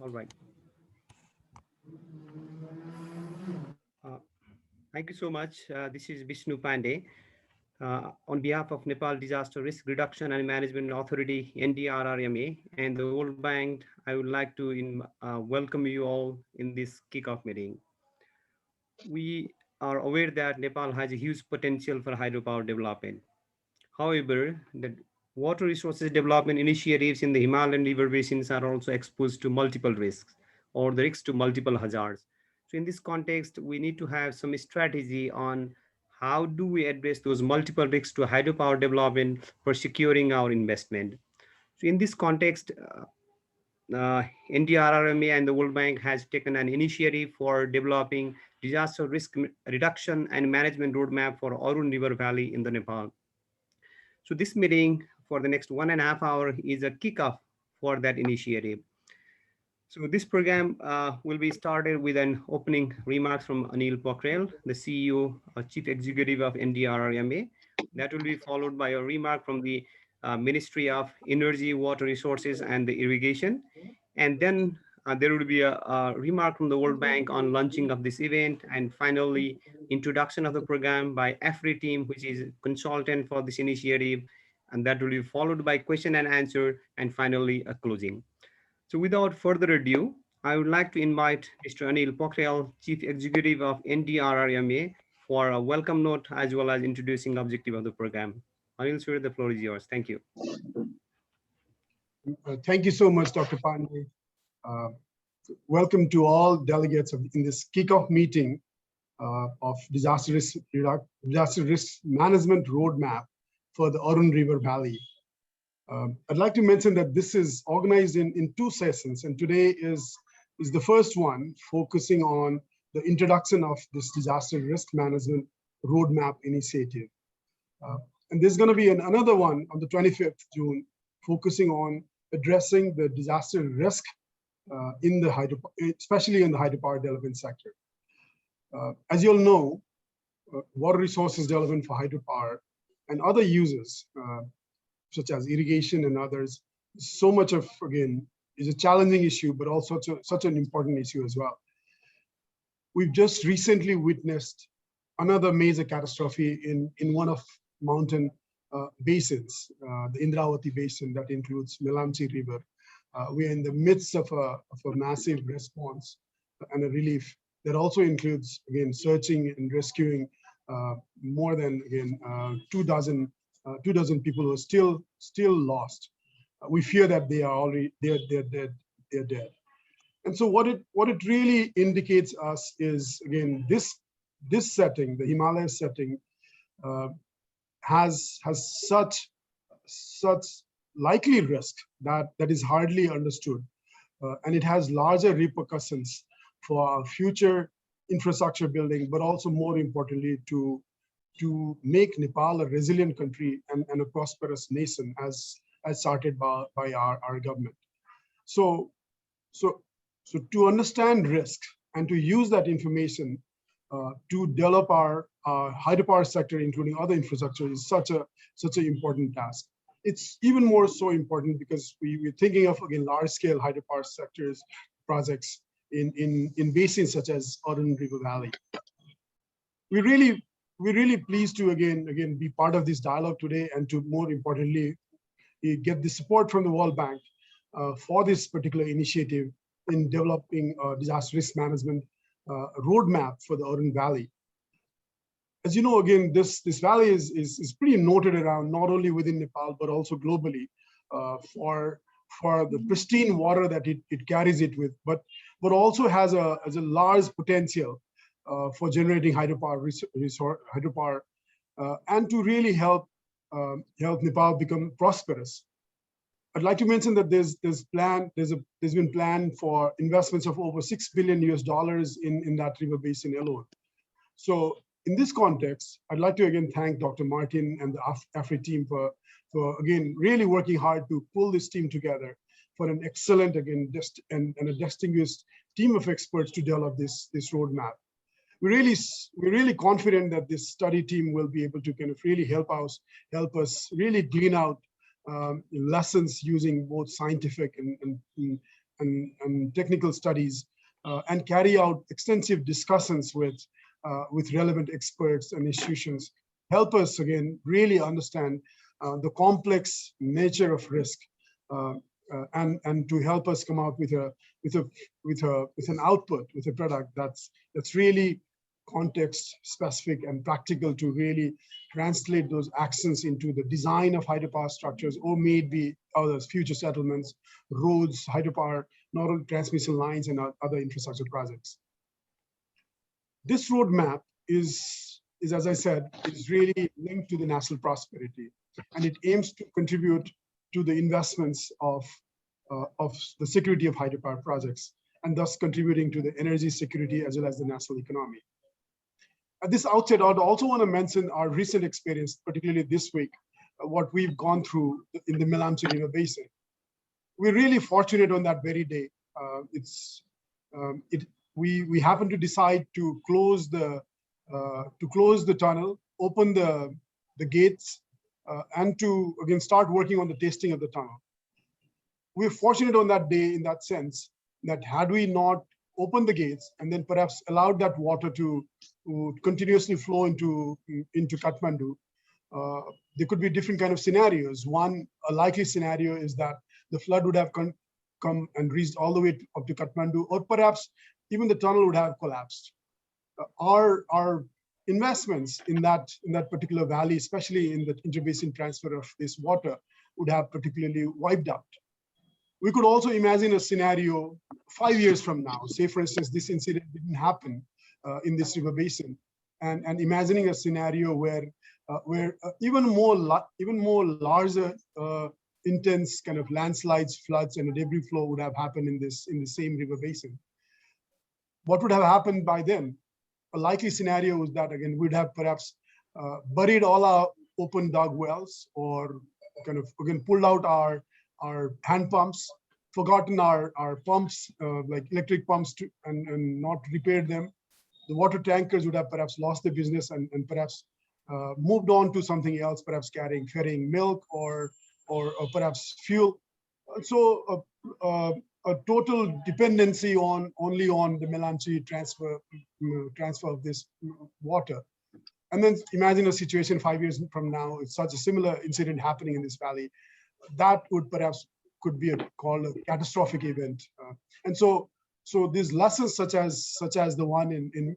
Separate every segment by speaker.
Speaker 1: All right. Uh, Thank you so much. This is Vishnu Pandey. On behalf of Nepal Disaster Risk Reduction and Management Authority, NDRRMA, and the World Bank, I would like to welcome you all in this kickoff meeting. We are aware that Nepal has a huge potential for hydropower development. However, the water resources development initiatives in the Himalayan river basins are also exposed to multiple risks or the risks to multiple hazards. So in this context, we need to have some strategy on how do we address those multiple risks to hydropower development for securing our investment. So in this context, NDRRMA and the World Bank has taken an initiative for developing disaster risk reduction and management roadmap for Arun River Valley in the Nepal. So this meeting for the next 1.5 hours is a kickoff for that initiative. So this program will be started with an opening remarks from Anil Pokhrel, the CEO, Chief Executive of NDRRMA. That will be followed by a remark from the Ministry of Energy, Water Resources, and the Irrigation. And then there will be a remark from the World Bank on launching of this event. And finally, introduction of the program by AFRI team, which is consultant for this initiative. And that will be followed by question and answer, and finally a closing. So without further ado, I would like to invite Mr. Anil Pokhrel, Chief Executive of NDRRMA, for a welcome note as well as introducing objective of the program. Anil, sir, the floor is yours. Thank you.
Speaker 2: Thank you so much, Dr. Pandey. Welcome to all delegates in this kickoff meeting of disaster risk management roadmap for the Arun River Valley. I'd like to mention that this is organized in two sessions, and today is the first one focusing on the introduction of this disaster risk management roadmap initiative. And there's going to be another one on the 25th June focusing on addressing the disaster risk in the especially in the hydropower development sector. As you all know, water resources development for hydropower and other uses, such as irrigation and others, so much of, again, is a challenging issue, but also such an important issue as well. We've just recently witnessed another major catastrophe in one of mountain basins, the Indravati Basin that includes Melamchi River. We are in the midst of a massive response and a relief that also includes, again, searching and rescuing more than, again, 2,000 people who are still lost. We fear that they are already they're dead. And so what it really indicates us is, again, this setting, the Himalaya setting, has such likely risk that is hardly understood, and it has larger repercussions for our future infrastructure building, but also more importantly to make Nepal a resilient country and a prosperous nation as started by our government. So to understand risk and to use that information to develop our hydropower sector, including other infrastructure, is such an important task. It's even more so important because we're thinking of, again, large-scale hydropower sectors projects in basins such as Arun River Valley. We're really pleased to again be part of this dialogue today, and to, more importantly, get the support from the World Bank for this particular initiative in developing a disaster risk management roadmap for the Arun Valley. As you know, again, this valley is pretty noted around, not only within Nepal but also globally, for the pristine water that it carries it with, but also has a large potential for generating hydropower, and to really help Nepal become prosperous. I'd like to mention that there's been planned for investments of over $6 billion in that river basin alone. So in this context, I'd like to again thank Dr. Martin and the AFRI team for again really working hard to pull this team together for an excellent, again, and a distinguished team of experts to develop this roadmap. We're really confident that this study team will be able to kind of really help us really glean out lessons using both scientific and and technical studies, and carry out extensive discussions with relevant experts and institutions, help us again really understand the complex nature of risk, and to help us come out with an output, with a product that's really context specific and practical, to really translate those actions into the design of hydropower structures, or maybe others, future settlements, roads, hydropower, nodal transmission lines, and other infrastructure projects. This roadmap is, as I said, is really linked to the national prosperity, and it aims to contribute to the investments of the security of hydropower projects, and thus contributing to the energy security as well as the national economy. At this outset, I'd also want to mention our recent experience, particularly this week, what we've gone through in the Melamchi River Basin. We're really fortunate on that very day. We happened to decide to close the tunnel, open the gates, and to again start working on the testing of the tunnel. We're fortunate on that day in that sense that had we not opened the gates and then perhaps allowed that water to continuously flow into Kathmandu, there could be different kind of scenarios. One, a likely scenario is that the flood would have come and reached all the way up to Kathmandu, or perhaps even the tunnel would have collapsed. Our investments in that particular valley, especially in the interbasin transfer of this water, would have particularly wiped out. We could also imagine a scenario 5 years from now. Say, for instance, this incident didn't happen in this river basin, and imagining a scenario where even more larger, intense kind of landslides, floods, and a debris flow would have happened in the same river basin. What would have happened by then? A likely scenario is that again we'd have perhaps buried all our open dug wells, or kind of again pulled out our hand pumps, forgotten our pumps, like electric pumps, and not repaired them. The water tankers would have perhaps lost their business and perhaps moved on to something else, perhaps ferrying milk or perhaps fuel. So a total dependency only on the Melamchi transfer of this water. And then imagine a situation 5 years from now, it's such a similar incident happening in this valley. That would perhaps could be called a catastrophic event. And so these lessons, such as the one in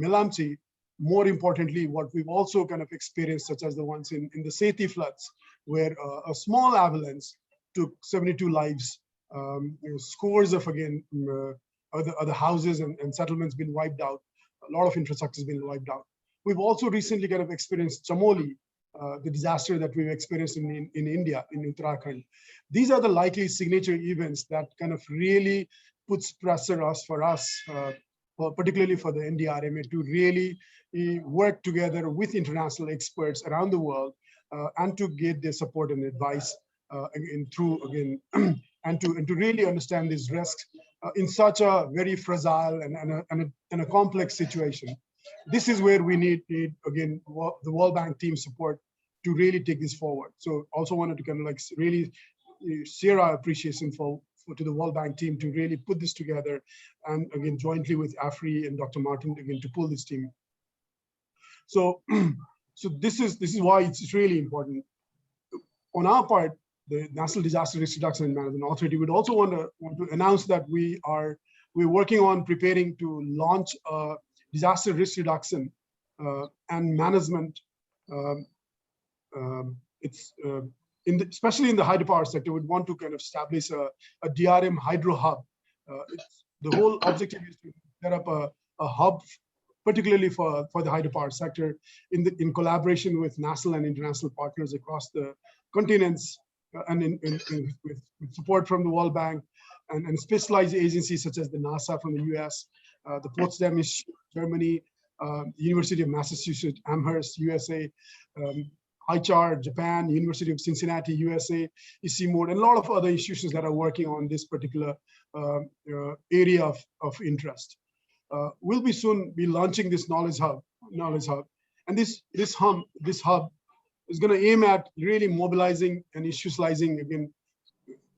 Speaker 2: Melamchi, more importantly, what we've also kind of experienced, such as the ones in the Sethi floods, where a small avalanche took 72 lives, scores of again other houses and settlements been wiped out. A lot of infrastructure has been wiped out. We've also recently kind of experienced Chamoli, the disaster that we've experienced in India, in Uttarakhand. These are the likely signature events that kind of really puts pressure for us, particularly for the NDRMA, to really work together with international experts around the world and to get their support and advice and to really understand these risks in such a very fragile and a complex situation. This is where we need again the World Bank team support to really take this forward. So also wanted to kind of like really share our appreciation to the World Bank team to really put this together, and again jointly with AFRI and Dr. Martin again to pull this team. So this is why it's really important. On our part, the National Disaster Risk Reduction and Management Authority would also want to announce that we're working on preparing to launch a disaster risk reduction and management. Especially in the hydropower sector, we'd want to kind of establish a DRM hydro hub. The whole objective is to set up a hub, particularly for the hydropower sector, in collaboration with national and international partners across the continents, and with support from the World Bank and specialized agencies such as the NASA from the US, the Potsdam Institute, Germany, University of Massachusetts, Amherst, USA, ICHAR, Japan, University of Cincinnati, USA, ECMOD, and a lot of other institutions that are working on this particular area of interest. We'll be soon be launching this knowledge hub, and this hub is going to aim at really mobilizing and institutionalizing again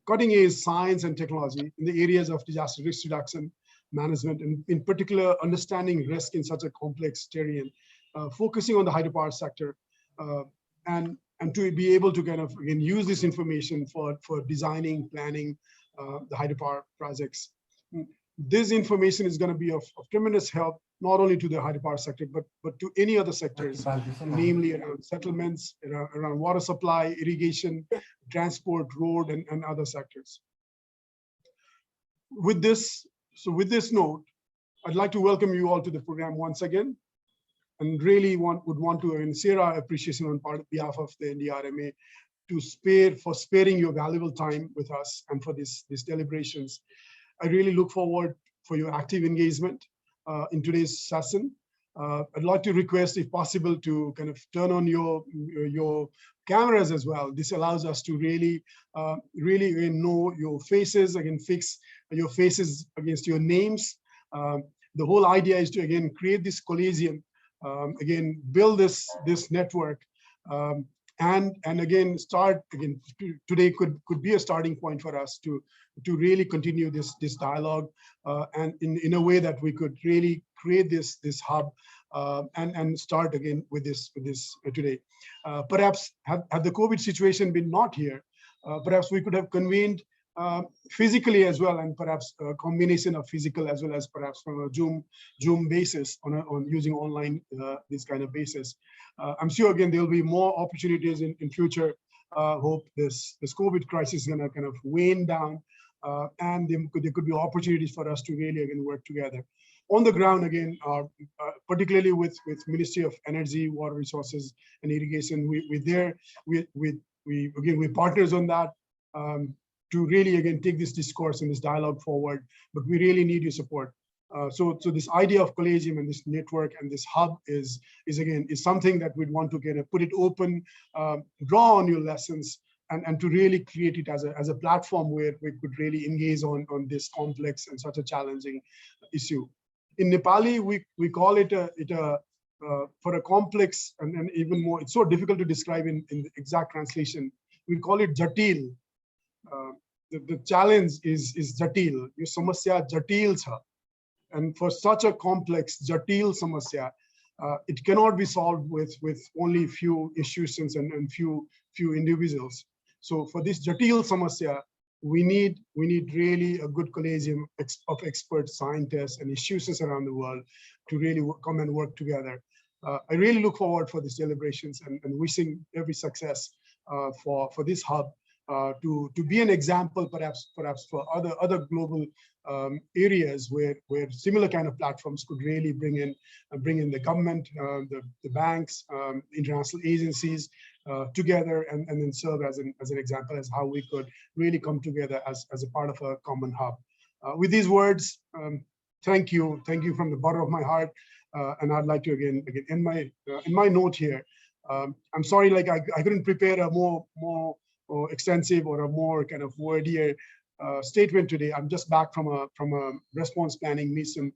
Speaker 2: cutting-edge science and technology in the areas of disaster risk reduction management, and in particular, understanding risk in such a complex terrain, focusing on the hydropower sector, and to be able to kind of, again, use this information for designing, planning the hydropower projects. This information is going to be of tremendous help, not only to the hydropower sector, but to any other sectors, namely around settlements, around water supply, irrigation, transport, road, and other sectors. With this note, I'd like to welcome you all to the program once again, and really would want to share our appreciation on behalf of the DRMA for sparing your valuable time with us and for these deliberations. I really look forward for your active engagement in today's session. I'd like to request, if possible, to kind of turn on your cameras as well. This allows us to really know your faces, again, fix your faces against your names. The whole idea is to, again, create this collegium, again, build this network, and again, today could be a starting point for us to really continue this dialogue, and in a way that we could really create this hub, and start again with this today. Perhaps had the COVID situation been not here, perhaps we could have convened physically as well, and perhaps a combination of physical as well as perhaps from a Zoom basis on using online this kind of basis. I'm sure, again, there'll be more opportunities in future. Hope this COVID crisis is going to kind of wane down, and there could be opportunities for us to really, again, work together on the ground, again, particularly with Ministry of Energy, Water Resources, and Irrigation. We're partners on that, to really, again, take this discourse and this dialogue forward, but we really need your support. So this idea of collegium and this network and this hub is something that we'd want to kind of put it open, draw on your lessons, and to really create it as a platform where we could really engage on this complex and such a challenging issue. In Nepali, we call it for a complex and even more, it's so difficult to describe in the exact translation. We call it jatil. The challenge is jatil. Your samasya jatil cha. And for such a complex jatil samasya, it cannot be solved with only few institutions and few individuals. So for this jatil samasya, we need really a good collegium of expert scientists and institutions around the world to really come and work together. I really look forward for these deliberations and wishing every success for this hub, to be an example, perhaps for other global areas where similar kind of platforms could really bring in the government, the banks, international agencies together, and then serve as an example as how we could really come together as a part of a common hub. With these words, thank you from the bottom of my heart, and I'd like to again end my note here. I'm sorry, like I couldn't prepare a more extensive or a more kind of wordier statement today. I'm just back from a response planning mission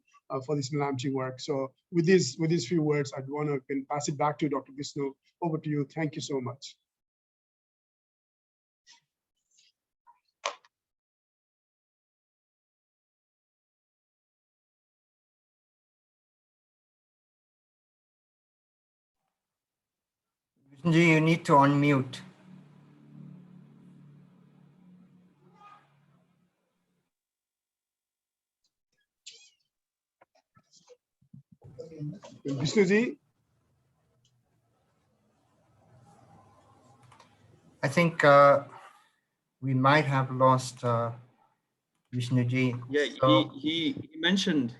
Speaker 2: for this Melamchi work. So with these few words, I'd want to pass it back to Dr. Vishnu. Over to you. Thank you so much.
Speaker 3: Vishnuji, you need to unmute.
Speaker 2: Vishnuji?
Speaker 3: I think we might have lost Vishnuji.
Speaker 4: Yeah,
Speaker 3: So,
Speaker 4: he mentioned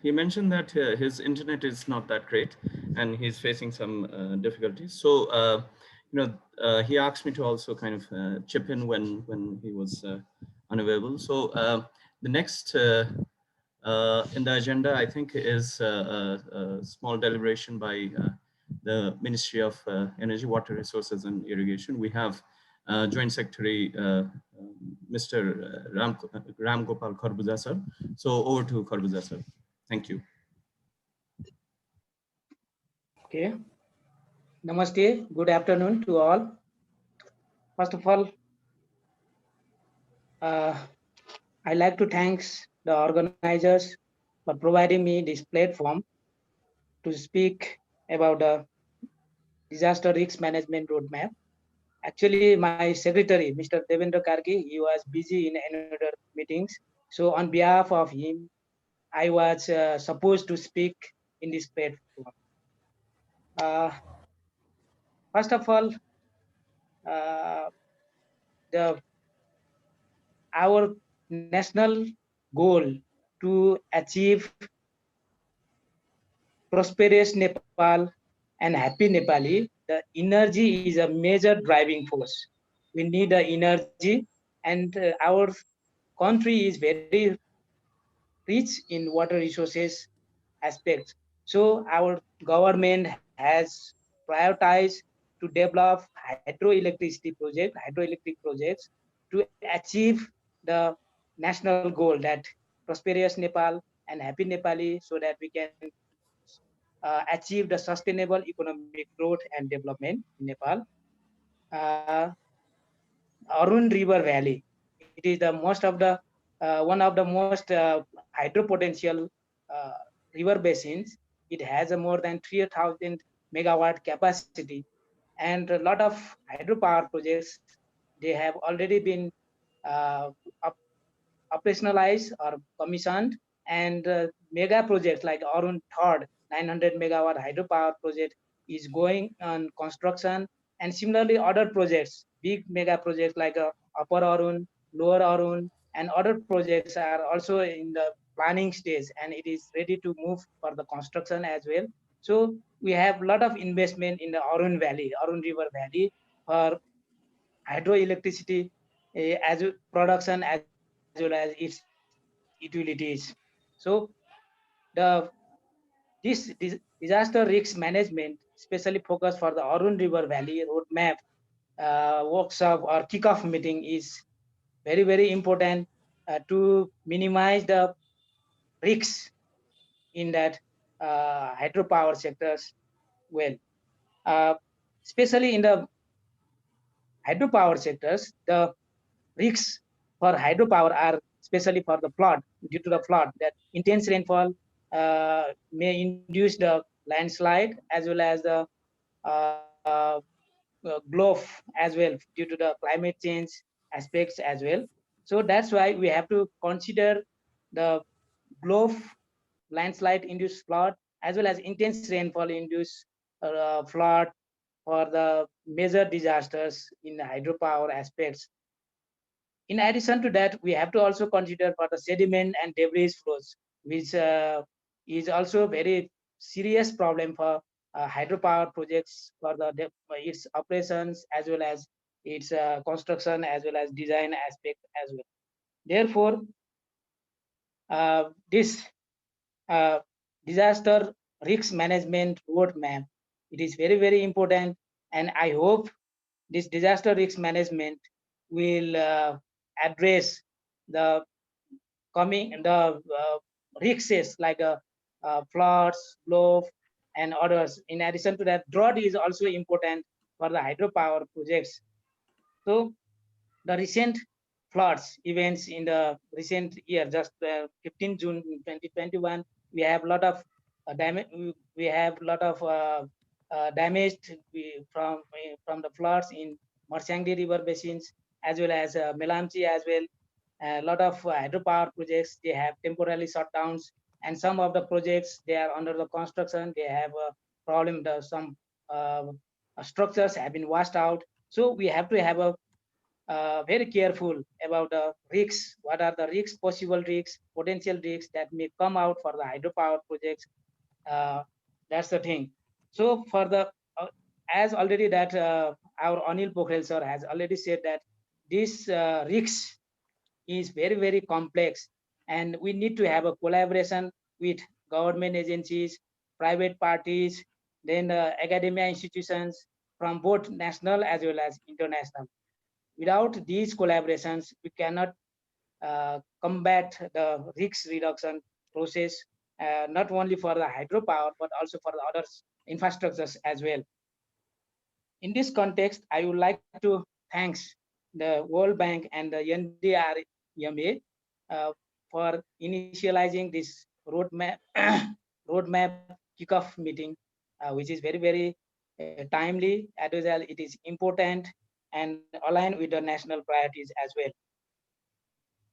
Speaker 4: that his internet is not that great, and he's facing some difficulties. So he asked me to also kind of chip in when he was unavailable. So the next in the agenda, I think, is a small deliberation by the Ministry of Energy, Water Resources, and Irrigation. We have Joint Secretary Mr. Ram Gopal Kharbuzar sir. So over to Kharbuzar sir. Thank you.
Speaker 5: Okay. Namaste. Good afternoon to all. First of all, Uh, I'd like to thank the organizers for providing me this platform to speak about the disaster risk management roadmap. Actually, my secretary, Mr. Devendra Kargi, he was busy in another meetings. So on behalf of him, I was supposed to speak in this platform. Uh, First of all, uh, the our national goal to achieve prosperous Nepal and happy Nepali, the energy is a major driving force. We need the energy, and our country is very rich in water resources aspects. So our government has prioritized to develop hydroelectric projects to achieve the national goal that prosperous Nepal and happy Nepali, so that we can achieve the sustainable economic growth and development in Nepal. Uh, Arun River Valley. It is the most of the one of the most hydro potential uh, river basins. It has a more than 3,000 megawatt capacity, and a lot of hydropower projects they have already been uh, operationalized or commissioned, and mega projects like Arun Third 900 megawatt hydropower project is going on construction, and similarly other projects, big mega projects like Upper Arun, Lower Arun, and other projects are also in the planning stage, and it is ready to move for the construction as well. So we have a lot of investment in the Arun Valley, Arun River Valley, for hydroelectricity as production as well as its utilities. So the disaster risk management especially focus for the Arun River Valley roadmap workshop or kickoff meeting is very important to minimize the risks in that hydropower sectors well. Uh, Especially in the hydropower sectors, the risks for hydropower are especially for the flood, due to the flood that intense rainfall may induce the landslide as well as the uh, growth as well due to the climate change aspects as well. So that's why we have to consider the growth, landslide induced flood as well as intense rainfall induced flood for the major disasters in the hydropower aspects. In addition to that, we have to also consider for the sediment and debris flows, which is also a very serious problem for hydropower projects for its operations as well as its construction as well as design aspect as well. Therefore, this uh, disaster risk management roadmap, it is very important, and I hope this disaster risk management will address the the risks like floods, flood, and others. In addition to that, drought is also important for the hydropower projects. So the recent floods events in the recent year, just 15 June 2021, we have a lot of damage. We have a lot of damaged from the floods in Marsangdi River basins as well as Melamchi as well. A lot of hydropower projects they have temporarily shutdowns, and some of the projects they are under the construction. They have a problem. Some uh, structures have been washed out. So we have to have a very careful about the risks. What are the risks, possible risks, potential risks that may come out for the hydropower projects? Uh, that's the thing. So for the as already that our Anil Pokhrel sir has already said that this risks is very complex, and we need to have a collaboration with government agencies, private parties, then academia institutions from both national as well as international. Without these collaborations, we cannot combat the risk reduction process, not only for the hydropower, but also for the other infrastructures as well. In this context, I would like to thanks the World Bank and the NDRMA for initializing this roadmap roadmap kickoff meeting, which is very, very timely, as well it is important and aligned with the national priorities as well.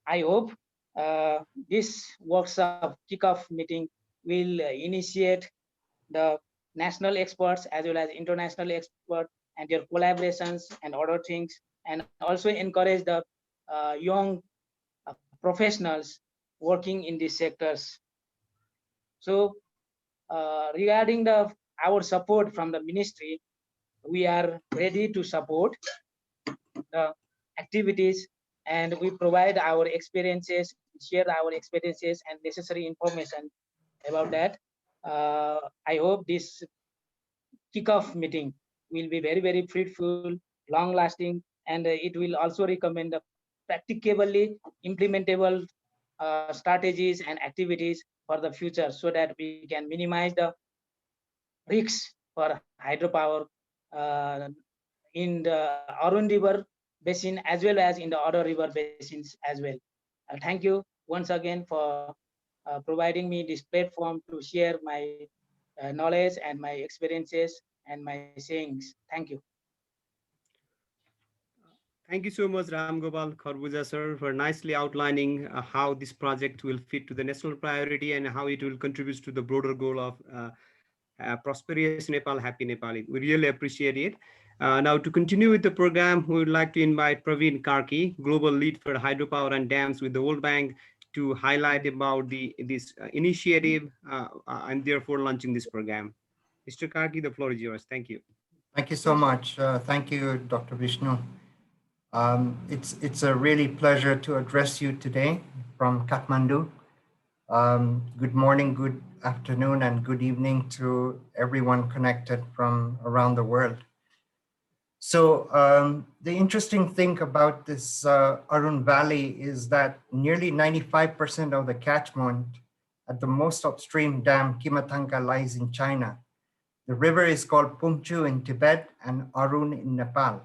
Speaker 5: I hope this workshop kickoff meeting will initiate the national experts as well as international experts and their collaborations and other things, and also encourage the young professionals working in these sectors. So regarding the our support from the ministry, we are ready to support the activities, and we provide our experiences, share our experiences and necessary information about that. I hope this kickoff meeting will be very, very fruitful, long lasting, and it will also recommend the practicably implementable strategies and activities for the future, so that we can minimize the risks for hydropower uh, in the Arun River basin as well as in the other river basins as well. Thank you once again for providing me this platform to share my knowledge and my experiences and my sayings. Thank you.
Speaker 1: Thank you so much, Ram Gopal Kharbuja, sir, for nicely outlining how this project will fit to the national priority and how it will contribute to the broader goal of prosperous Nepal, happy Nepal. We really appreciate it. Now, to continue with the program, we would like to invite Praveen Karki, Global Lead for Hydropower and Dams with the World Bank, to highlight about this initiative and therefore launching this program. Mr. Karki, the floor is yours. Thank you.
Speaker 3: Thank you so much. Thank you, Dr. Vishnu. It's a really pleasure to address you today from Kathmandu. Good morning, good afternoon, and good evening to everyone connected from around the world. So the interesting thing about this Arun Valley is that nearly 95% of the catchment at the most upstream dam, Kimatanga, lies in China. The river is called Pumchu in Tibet and Arun in Nepal.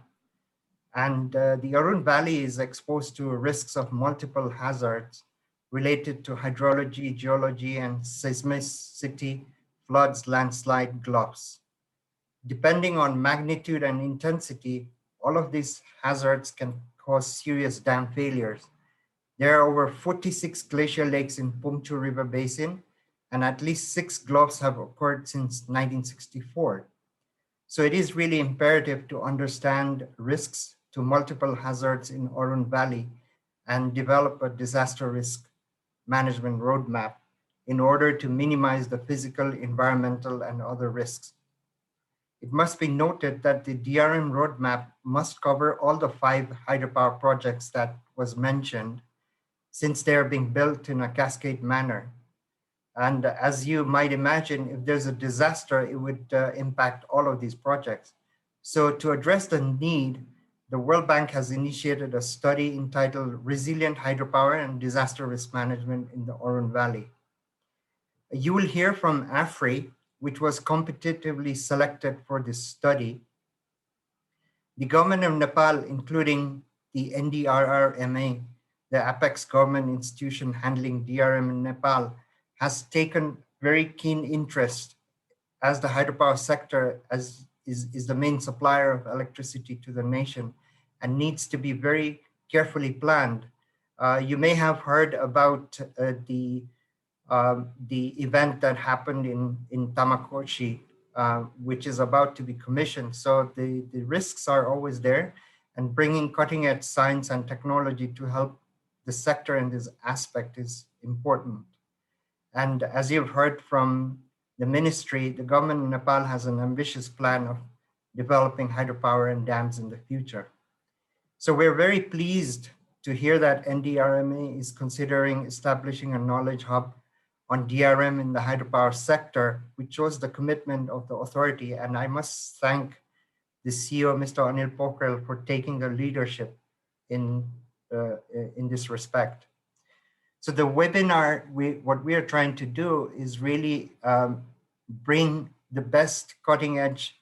Speaker 3: And the Arun Valley is exposed to risks of multiple hazards related to hydrology, geology, and seismicity, floods, landslide, gulfs. Depending on magnitude and intensity, all of these hazards can cause serious dam failures. There are over 46 glacial lakes in Pumchu River Basin, and at least 6 gulfs have occurred since 1964. So it is really imperative to understand risks to multiple hazards in Arun Valley and develop a disaster risk management roadmap in order to minimize the physical, environmental, and other risks. It must be noted that the DRM roadmap must cover all the 5 hydropower projects that was mentioned, since they are being built in a cascade manner. And as you might imagine, if there's a disaster, it would impact all of these projects. So to address the need, the World Bank has initiated a study entitled Resilient Hydropower and Disaster Risk Management in the Arun Valley. You will hear from AFRI, which was competitively selected for this study. The government of Nepal, including the NDRRMA, the apex government institution handling DRM in Nepal, has taken very keen interest, as the hydropower sector is the main supplier of electricity to the nation and needs to be very carefully planned. You may have heard about the event that happened in Tamakoshi, which is about to be commissioned. So the risks are always there, and bringing cutting edge science and technology to help the sector in this aspect is important. And as you've heard from the ministry, the government of Nepal has an ambitious plan of developing hydropower and dams in the future. So we're very pleased to hear that NDRMA is considering establishing a knowledge hub on DRM in the hydropower sector, which shows the commitment of the authority. And I must thank the CEO, Mr. Anil Pokhrel, for taking the leadership in this respect. So the webinar, what we are trying to do is really bring the best cutting edge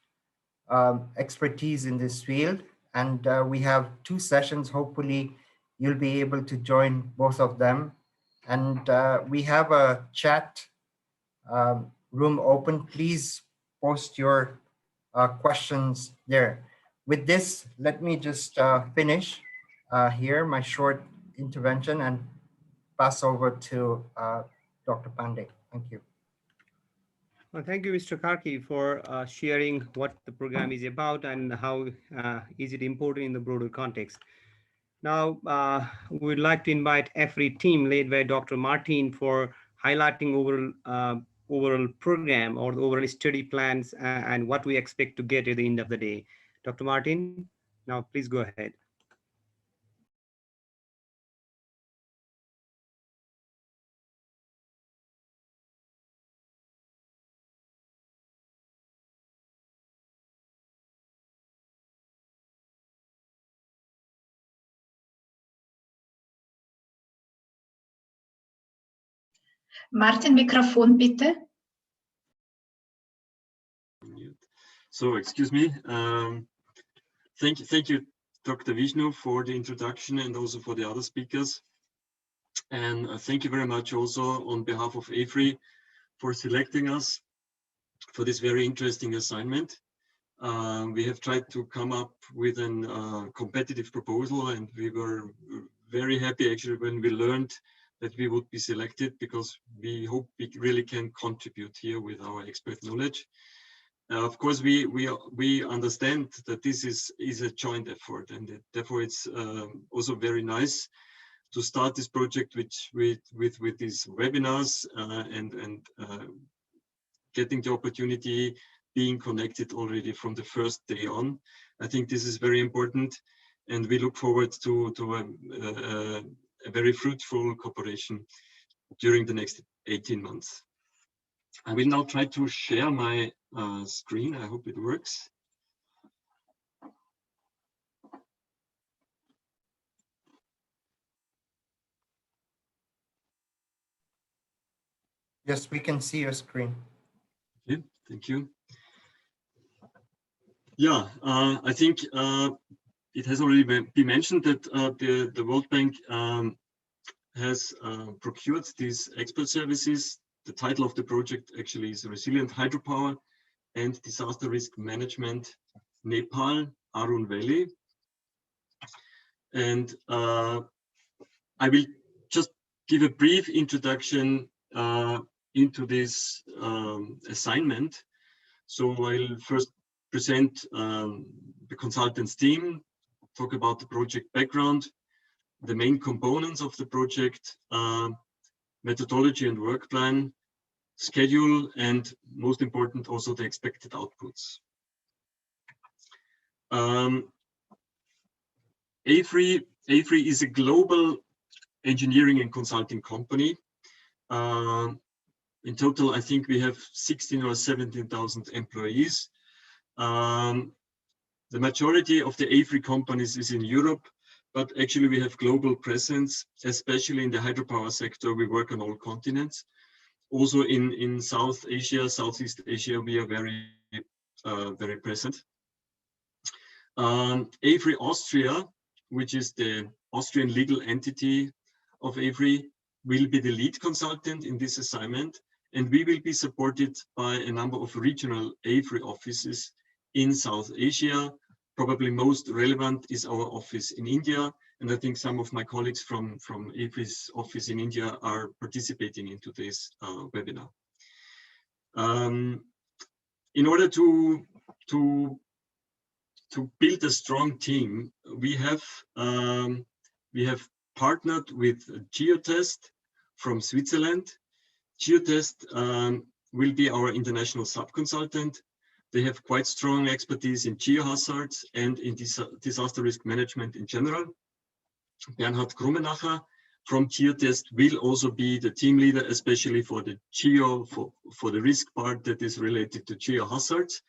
Speaker 3: expertise in this field and we have 2 sessions. Hopefully, you'll be able to join both of them. And we have a chat room open. Please post your questions there. With this, let me just finish here my short intervention and pass over to Dr. Pandey. Thank you.
Speaker 1: Well, thank you, Mr. Karki, for sharing what the program is about and how is it important in the broader context. Now, we'd like to invite every team led by Dr. Martin for highlighting overall program or the overall study plans and what we expect to get at the end of the day. Dr. Martin, now please go ahead.
Speaker 6: Martin, Mikrofon bitte.
Speaker 7: So, excuse me. Thank you, Dr. Vishnu, for the introduction and also for the other speakers. And thank you very much also on behalf of AFRI for selecting us for this very interesting assignment. We have tried to come up with a competitive proposal, and we were very happy actually when we learned that we would be selected, because we hope we really can contribute here with our expert knowledge. Of course, we understand that this is a joint effort, and therefore it's also very nice to start this project with these webinars and getting the opportunity being connected already from the first day on. I think this is very important, and we look forward to a very fruitful cooperation during the next 18 months. I will now try to share my screen. I hope it works.
Speaker 3: Yes, we can see your screen.
Speaker 7: Okay, thank you. Yeah, I think it has already been mentioned that the World Bank has procured these expert services. The title of the project actually is Resilient Hydropower and Disaster Risk Management, Nepal, Arun Valley. And I will just give a brief introduction into this assignment. So I'll first present the consultants team, talk about the project background, the main components of the project, methodology and work plan, schedule, and most important, also the expected outputs. AFRI is a global engineering and consulting company. In total, I think we have 16 or 17,000 employees. The majority of the AFRI companies is in Europe, but actually we have global presence, especially in the hydropower sector. We work on all continents. Also in South Asia, Southeast Asia, we are very present. AFRI Austria, which is the Austrian legal entity of AFRI, will be the lead consultant in this assignment, and we will be supported by a number of regional AFRI offices in South Asia. Probably most relevant is our office in India, and I think some of my colleagues from AFRI's office in India are participating into this webinar. In order to build a strong team, we have partnered with Geotest from Switzerland. Geotest will be our international sub-consultant. They have quite strong expertise in geohazards and in disaster risk management in general. Bernhard Krummenacher from Geotest will also be the team leader, especially for the for the risk part that is related to geohazards.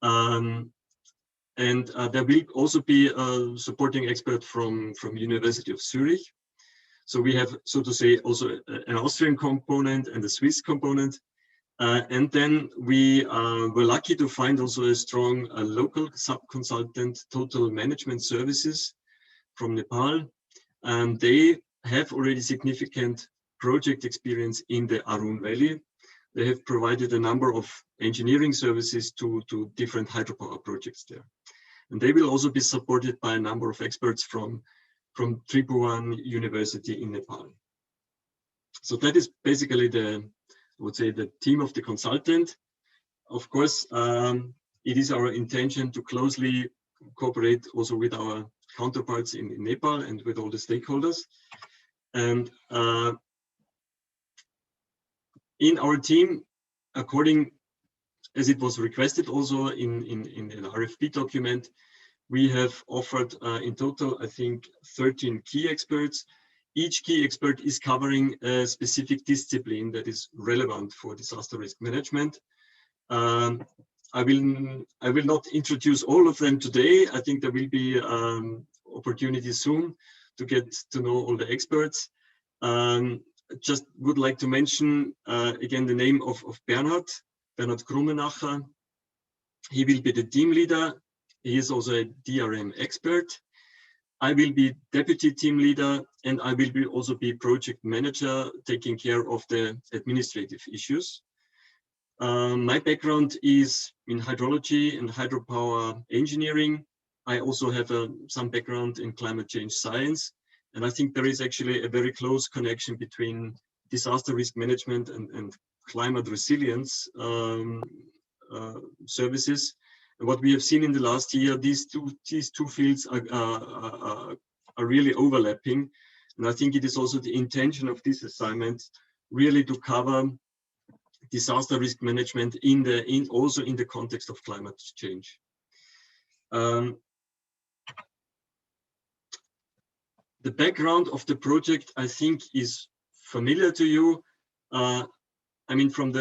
Speaker 7: And there will also be a supporting expert from University of Zurich. So we have, so to say, also an Austrian component and a Swiss component. And then we were lucky to find also a strong local sub-consultant, Total Management Services from Nepal. And they have already significant project experience in the Arun Valley. They have provided a number of engineering services to different hydropower projects there. And they will also be supported by a number of experts from Tribhuvan University in Nepal. So that is basically I would say the team of the consultant. Of course, it is our intention to closely cooperate also with our counterparts in Nepal and with all the stakeholders. And in our team, according as it was requested also in the RFP document, we have offered in total, I think, 13 key experts. Each key expert is covering a specific discipline that is relevant for disaster risk management. I will not introduce all of them today. I think there will be opportunities soon to get to know all the experts. Just would like to mention again the name of Bernhard Krummenacher. He will be the team leader. He is also a DRM expert. I will be deputy team leader, and I will also be project manager, taking care of the administrative issues. My background is in hydrology and hydropower engineering. I also have some background in climate change science. And I think there is actually a very close connection between disaster risk management and climate resilience services. And what we have seen in the last year, these two fields are really overlapping. And I think it is also the intention of this assignment really to cover disaster risk management also in the context of climate change. The background of the project, I think, is familiar to you. I mean, from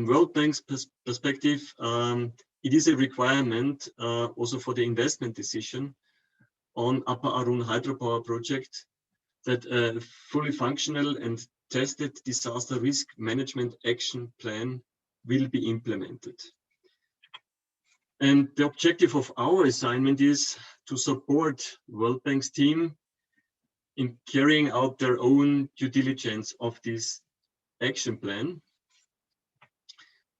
Speaker 7: World Bank's perspective, it is a requirement also for the investment decision on Upper Arun hydropower project that a fully functional and tested disaster risk management action plan will be implemented. And the objective of our assignment is to support World Bank's team in carrying out their own due diligence of this action plan.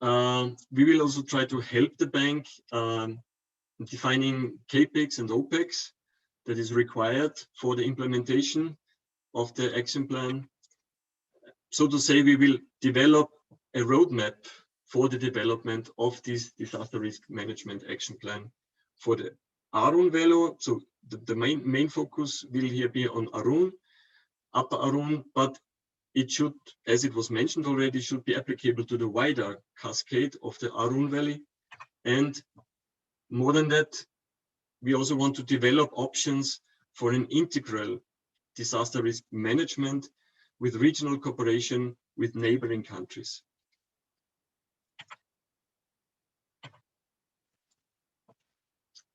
Speaker 7: We will also try to help the bank defining CAPEX and OPEX that is required for the implementation of the action plan. So to say, we will develop a roadmap for the development of this disaster risk management action plan for the Arun Valley. So the main focus will here be on Arun, Upper Arun, but it should, as it was mentioned already, should be applicable to the wider cascade of the Arun Valley. And more than that, we also want to develop options for an integral disaster risk management with regional cooperation with neighboring countries.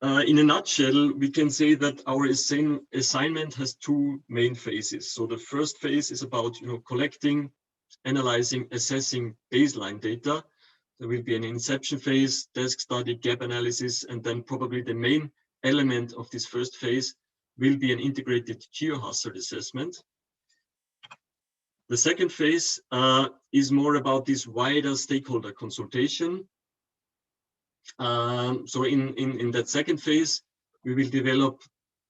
Speaker 7: In a nutshell, we can say that our assignment has two main phases. So the first phase is about collecting, analyzing, assessing baseline data. There will be an inception phase, desk study, gap analysis, and then probably the main element of this first phase will be an integrated geohazard assessment. The second phase is more about this wider stakeholder consultation. So in that second phase, we will develop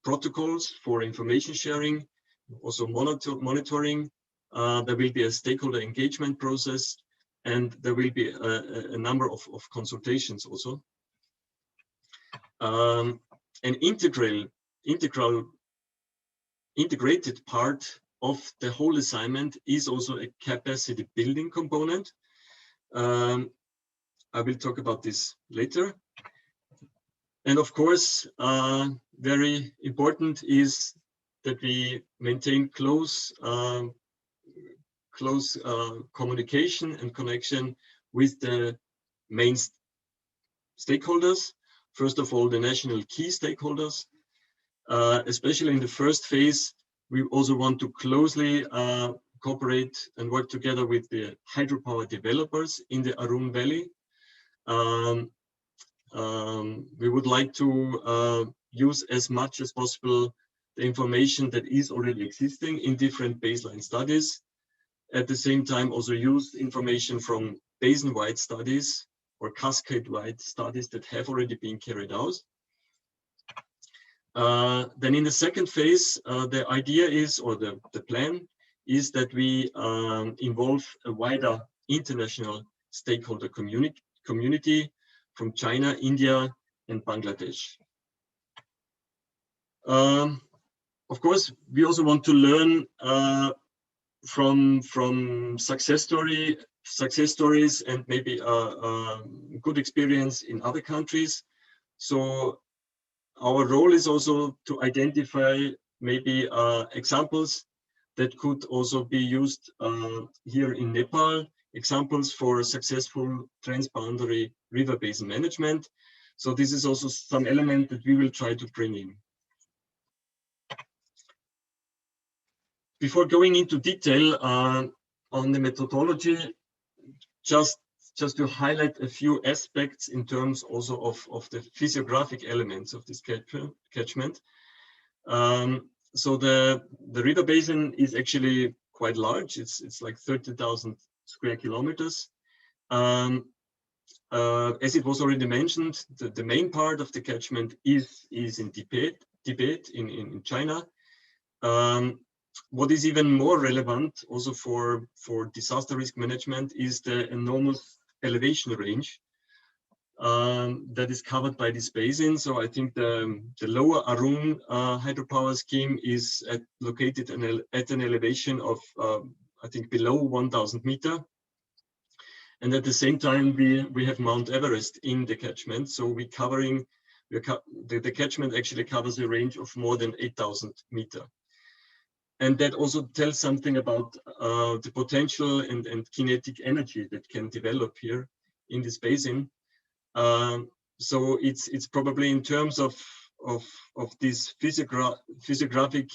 Speaker 7: protocols for information sharing, also monitoring. There will be a stakeholder engagement process, and there will be a number of consultations also. An integrated part of the whole assignment is also a capacity building component. I will talk about this later. And of course, very important is that we maintain close communication and connection with the main stakeholders. First of all, the national key stakeholders. Especially in the first phase, we also want to closely cooperate and work together with the hydropower developers in the Arun Valley. We would like to use as much as possible the information that is already existing in different baseline studies. At the same time, also use information from basin-wide studies or cascade-wide studies that have already been carried out. Then in the second phase, the idea is, or the plan is that we involve a wider international stakeholder community from China, India, and Bangladesh. Of course, we also want to learn from success stories and maybe good experience in other countries. So our role is also to identify maybe examples that could also be used here in Nepal, examples for successful transboundary river basin management. So this is also some element that we will try to bring in. Before going into detail on the methodology, just to highlight a few aspects in terms also of the physiographic elements of this catchment. So the river basin is actually quite large. It's like 30,000 square kilometers. As it was already mentioned, the main part of the catchment is in Tibet in China. What is even more relevant also for disaster risk management is the enormous elevation range that is covered by this basin. So I think the lower Arun hydropower scheme is located at an elevation of, I think, below 1,000 meters. And at the same time, we have Mount Everest in the catchment. So the catchment actually covers a range of more than 8,000 meters. And that also tells something about the potential and kinetic energy that can develop here in this basin. So it's probably in terms of this physiographic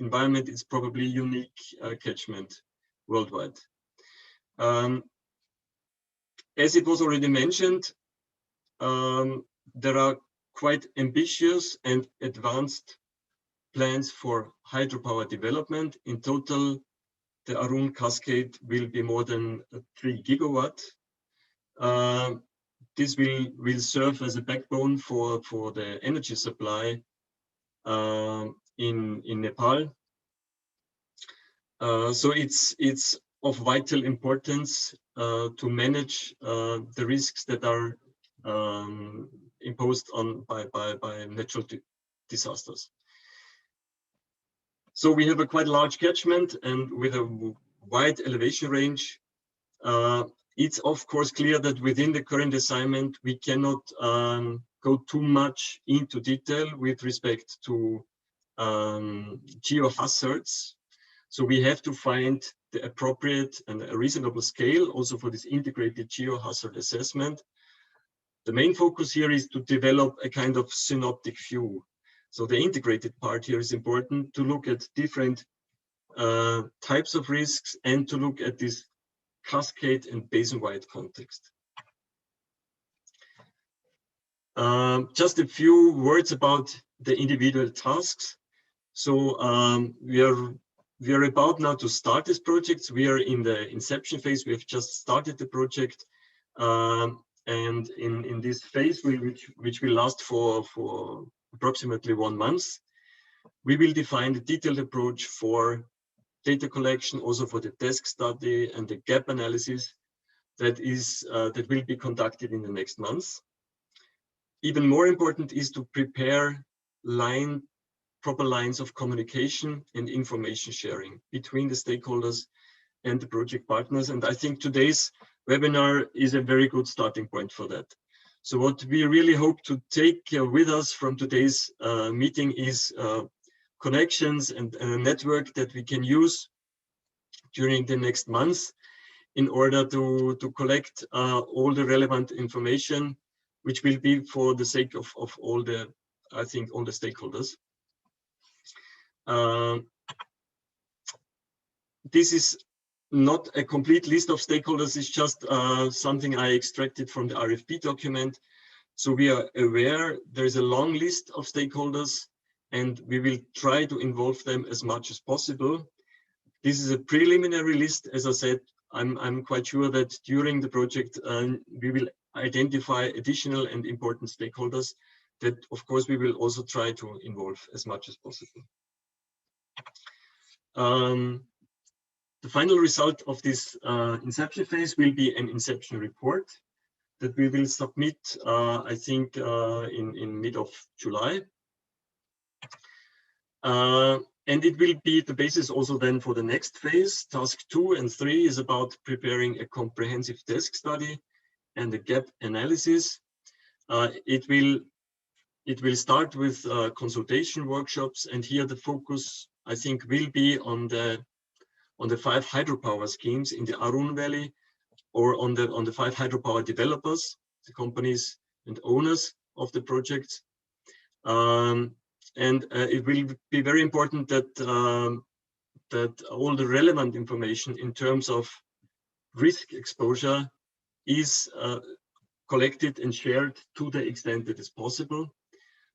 Speaker 7: environment, it's probably unique catchment worldwide. As it was already mentioned, there are quite ambitious and advanced plans for hydropower development. In total, the Arun cascade will be more than 3 gigawatt. This will serve as a backbone for the energy supply in Nepal. So it's of vital importance to manage the risks that are imposed by natural disasters. So we have a quite large catchment and with a wide elevation range. It's of course clear that within the current assignment, we cannot go too much into detail with respect to geohazards. So we have to find the appropriate and a reasonable scale also for this integrated geohazard assessment. The main focus here is to develop a kind of synoptic view. So the integrated part here is important to look at different types of risks and to look at this cascade and basin-wide context. Just a few words about the individual tasks. So we are about now to start this project. We are in the inception phase. We have just started the project. And in this phase, which will last for approximately 1 month, we will define the detailed approach for data collection, also for the desk study and the gap analysis that will be conducted in the next months. Even more important is to prepare proper lines of communication and information sharing between the stakeholders and the project partners. And I think today's webinar is a very good starting point for that. So what we really hope to take with us from today's meeting is connections and a network that we can use during the next months in order to collect all the relevant information, which will be for the sake of all the, I think, all the stakeholders. this is not a complete list of stakeholders, it's just something I extracted from the RFP document. So we are aware there is a long list of stakeholders and we will try to involve them as much as possible. This is a preliminary list. As I said, I'm quite sure that during the project, we will identify additional and important stakeholders that, of course, we will also try to involve as much as possible. The final result of this inception phase will be an inception report that we will submit, I think, in mid of July. And it will be the basis also then for the next phase. Task 2 and 3 is about preparing a comprehensive desk study and a gap analysis. It will start with consultation workshops, and here the focus, I think, will be on the 5 hydropower schemes in the Arun Valley, or on the 5 hydropower developers, the companies and owners of the projects. And it will be very important that that all the relevant information in terms of risk exposure is collected and shared to the extent that is possible.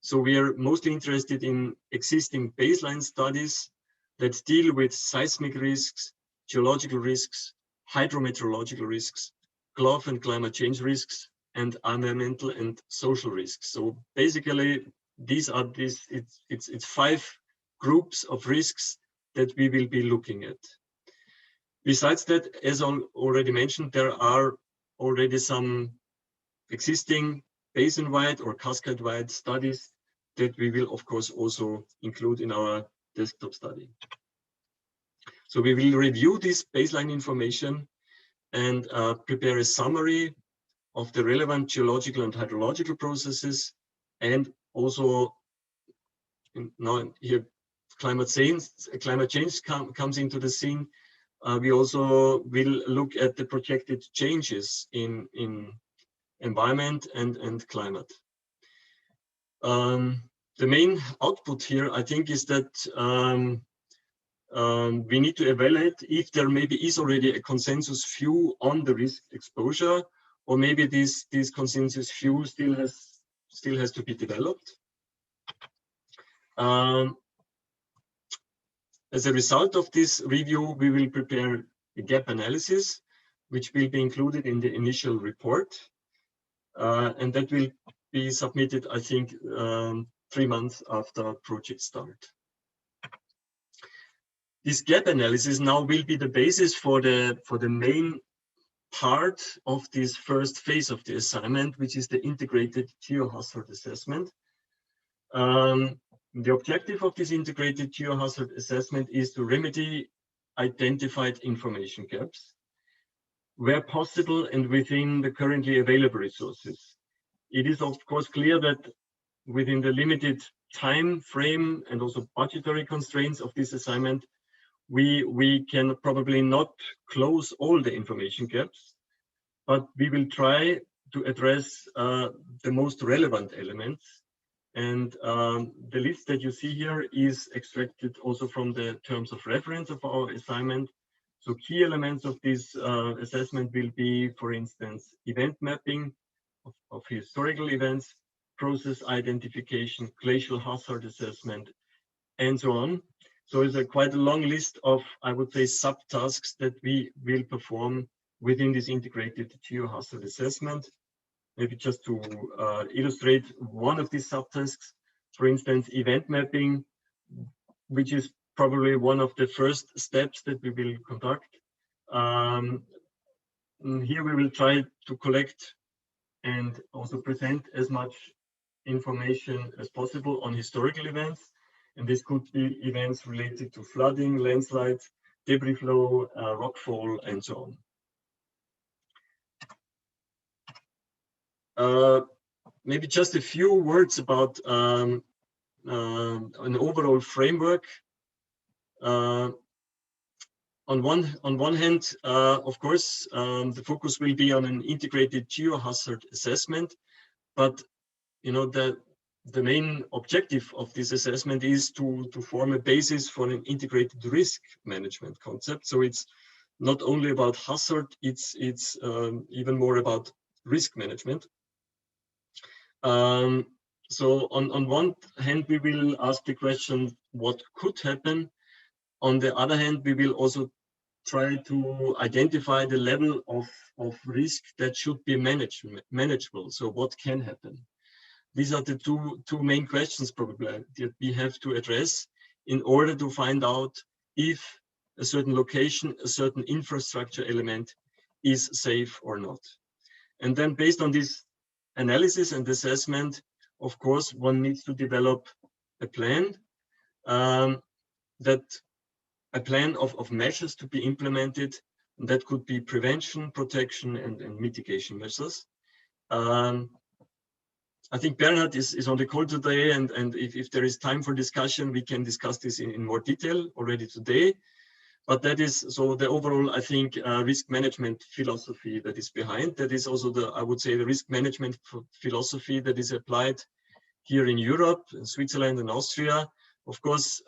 Speaker 7: So we are mostly interested in existing baseline studies that deal with seismic risks, geological risks, hydrometeorological risks, glove and climate change risks, and environmental and social risks. So basically, it's 5 groups of risks that we will be looking at. Besides that, as already mentioned, there are already some existing basin-wide or cascade-wide studies that we will, of course, also include in our desktop study. So we will review this baseline information and prepare a summary of the relevant geological and hydrological processes, and also now here climate change comes into the scene. We also will look at the projected changes in environment and climate. The main output here, I think, is that we need to evaluate if there maybe is already a consensus view on the risk exposure, or maybe this consensus view still has to be developed. As a result of this review, we will prepare a gap analysis, which will be included in the initial report, and that will be submitted, I think, 3 months after project start. This gap analysis now will be the basis for the main part of this first phase of the assignment, which is the integrated geohazard assessment. The objective of this integrated geohazard assessment is to remedy identified information gaps where possible and within the currently available resources. It is, of course, clear that within the limited time frame and also budgetary constraints of this assignment, we can probably not close all the information gaps, but we will try to address the most relevant elements. And the list that you see here is extracted also from the terms of reference of our assignment. So key elements of this assessment will be, for instance, event mapping of historical events, process identification, glacial hazard assessment, and so on. So it's quite a long list of, I would say, subtasks that we will perform within this integrated geohazard assessment. Maybe just to illustrate one of these subtasks, for instance, event mapping, which is probably one of the first steps that we will conduct. Here we will try to collect and also present as much information as possible on historical events. And this could be events related to flooding, landslides, debris flow, rockfall, and so on. Maybe just a few words about an overall framework. On one hand, of course, the focus will be on an integrated geohazard assessment, but you know, the main objective of this assessment is to form a basis for an integrated risk management concept. So it's not only about hazard, it's even more about risk management. So on one hand, we will ask the question, what could happen? On the other hand, we will also try to identify the level of risk that should be manageable. So what can happen? These are the two main questions probably that we have to address in order to find out if a certain location, a certain infrastructure element is safe or not. And then based on this analysis and assessment, of course, one needs to develop a plan a plan of measures to be implemented. And that could be prevention, protection, and mitigation measures. I think Bernhard is on the call today, and if there is time for discussion, we can discuss this in more detail already today. But that is, so the overall, I think, risk management philosophy that is behind. That is also I would say, the risk management philosophy that is applied here in Europe, in Switzerland and Austria. Of course,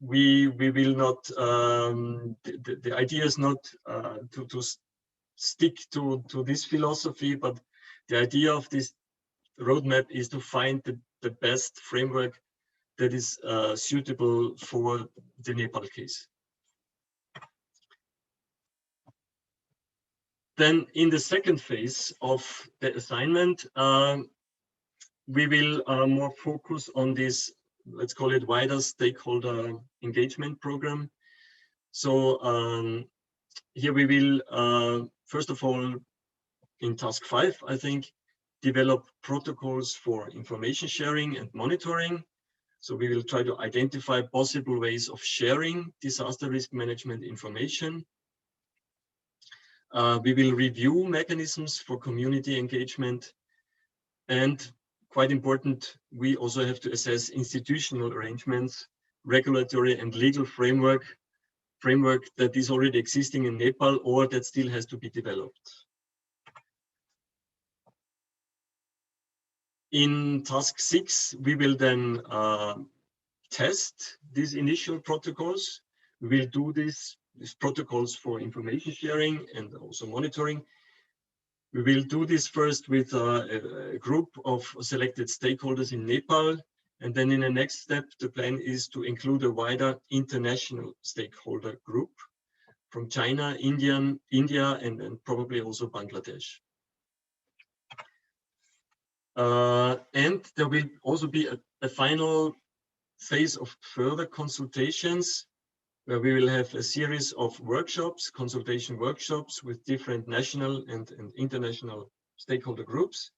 Speaker 7: we will not, the idea is not to stick to this philosophy, but the idea of this roadmap is to find the best framework that is suitable for the Nepal case. Then in the second phase of the assignment, we will more focus on this, let's call it, wider stakeholder engagement program. So here we will, first of all, in task 5, I think, develop protocols for information sharing and monitoring. So we will try to identify possible ways of sharing disaster risk management information. We will review mechanisms for community engagement. And quite important, we also have to assess institutional arrangements, regulatory and legal framework that is already existing in Nepal or that still has to be developed. In task 6, we will then test these initial protocols. We will do these protocols for information sharing and also monitoring. We will do this first with a group of selected stakeholders in Nepal. And then in the next step, the plan is to include a wider international stakeholder group from China, India, and probably also Bangladesh. And there will also be a final phase of further consultations, where we will have a series of workshops, consultation workshops with different national and international stakeholder groups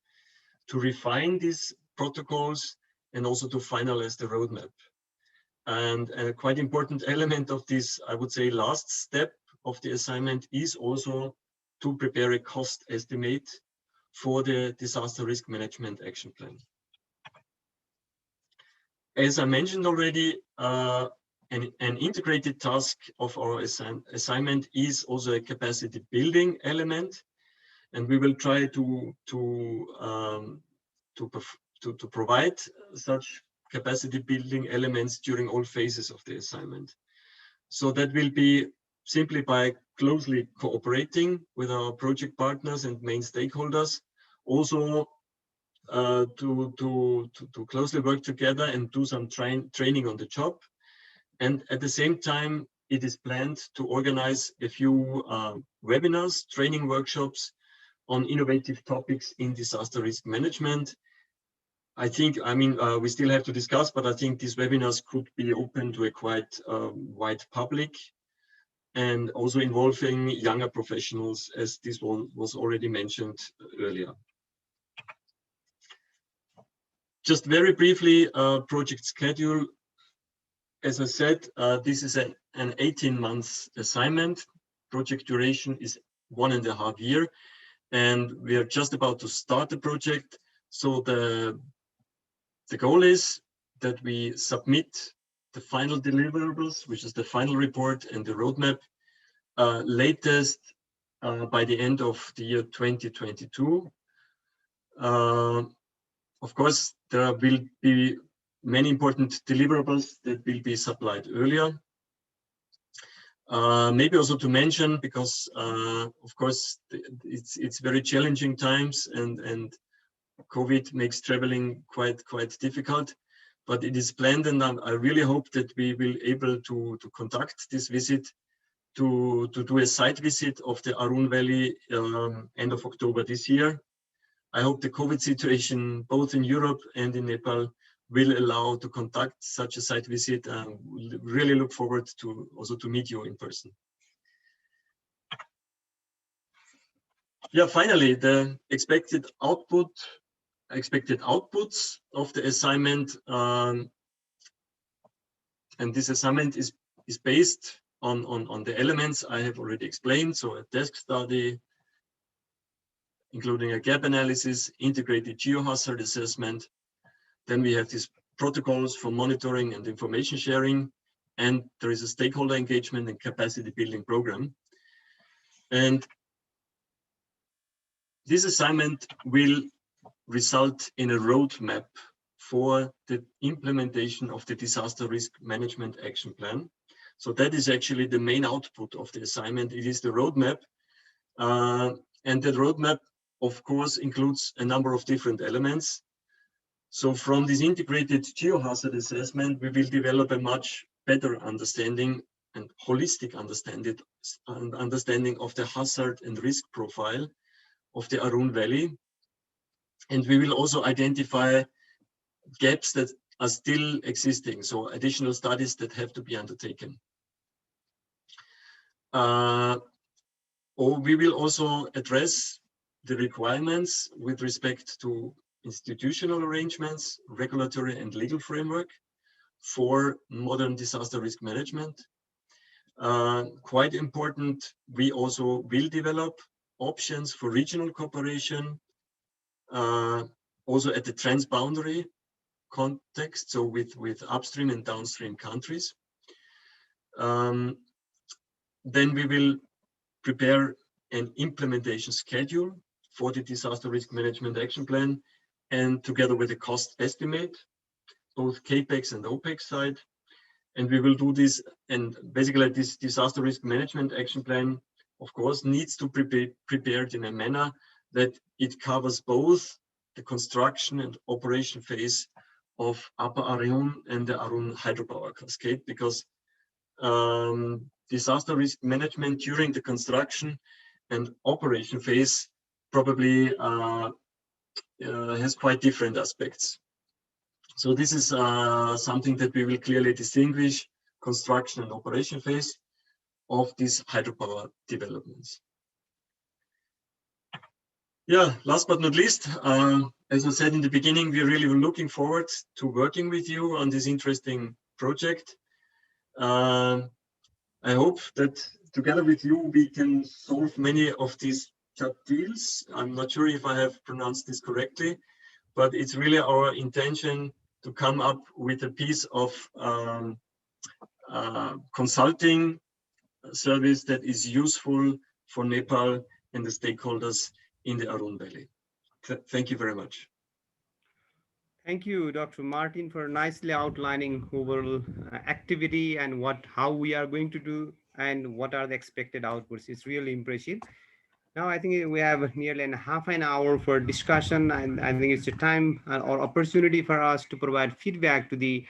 Speaker 7: to refine these protocols and also to finalize the roadmap. And a quite important element of this, I would say, last step of the assignment is also to prepare a cost estimate for the disaster risk management action plan. As I mentioned already, an integrated task of our assignment is also a capacity building element, and we will try to provide such capacity building elements during all phases of the assignment. So that will be simply by closely cooperating with our project partners and main stakeholders, also to closely work together and do some training on the job. And at the same time, it is planned to organize a few webinars, training workshops on innovative topics in disaster risk management. I think, we still have to discuss, but I think these webinars could be open to a quite wide public, and also involving younger professionals, as this one was already mentioned earlier. Just very briefly, project schedule. As I said, this is an 18-month assignment. Project duration is 1.5 years, and we are just about to start the project. So the goal is that we submit the final deliverables, which is the final report and the roadmap, latest by the end of the year 2022. of course, there will be many important deliverables that will be supplied earlier. Maybe also to mention, because of course it's very challenging times, and COVID makes traveling quite difficult. But it is planned, and I really hope that we will able to conduct this visit, to do a site visit of the Arun Valley end of October this year. I hope the COVID situation, both in Europe and in Nepal, will allow to conduct such a site visit. We'll really look forward to also to meet you in person. Yeah, finally, the expected outputs of the assignment, and this assignment is based on the elements I have already explained. So a desk study, including a gap analysis, integrated geohazard assessment. Then we have these protocols for monitoring and information sharing, and there is a stakeholder engagement and capacity building program. And this assignment will result in a roadmap for the implementation of the disaster risk management action plan. So that is actually the main output of the assignment. It is the roadmap. And that roadmap, of course, includes a number of different elements. So from this integrated geohazard assessment, we will develop a much better understanding and holistic understanding of the hazard and risk profile of the Arun Valley. And we will also identify gaps that are still existing, so additional studies that have to be undertaken. We will also address the requirements with respect to institutional arrangements, regulatory and legal framework for modern disaster risk management. Quite important, we also will develop options for regional cooperation, also at the transboundary context, so with upstream and downstream countries. Then we will prepare an implementation schedule for the disaster risk management action plan, and together with a cost estimate, both CAPEX and OPEX side. And we will do this, and basically this disaster risk management action plan, of course, needs to be prepared in a manner that it covers both the construction and operation phase of Upper Arun and the Arun hydropower cascade, because disaster risk management during the construction and operation phase probably has quite different aspects. So this is something that we will clearly distinguish: construction and operation phase of these hydropower developments. Yeah, last but not least, as I said in the beginning, we're really looking forward to working with you on this interesting project. I hope that together with you, we can solve many of these deals. I'm not sure if I have pronounced this correctly, but it's really our intention to come up with a piece of consulting service that is useful for Nepal and the stakeholders in the Arun Valley. Thank you very much.
Speaker 1: Thank you, Dr. Martin, for nicely outlining overall activity and how we are going to do and what are the expected outputs. It's really impressive. Now I think we have nearly half an hour for discussion, and I think it's a time or opportunity for us to provide feedback to the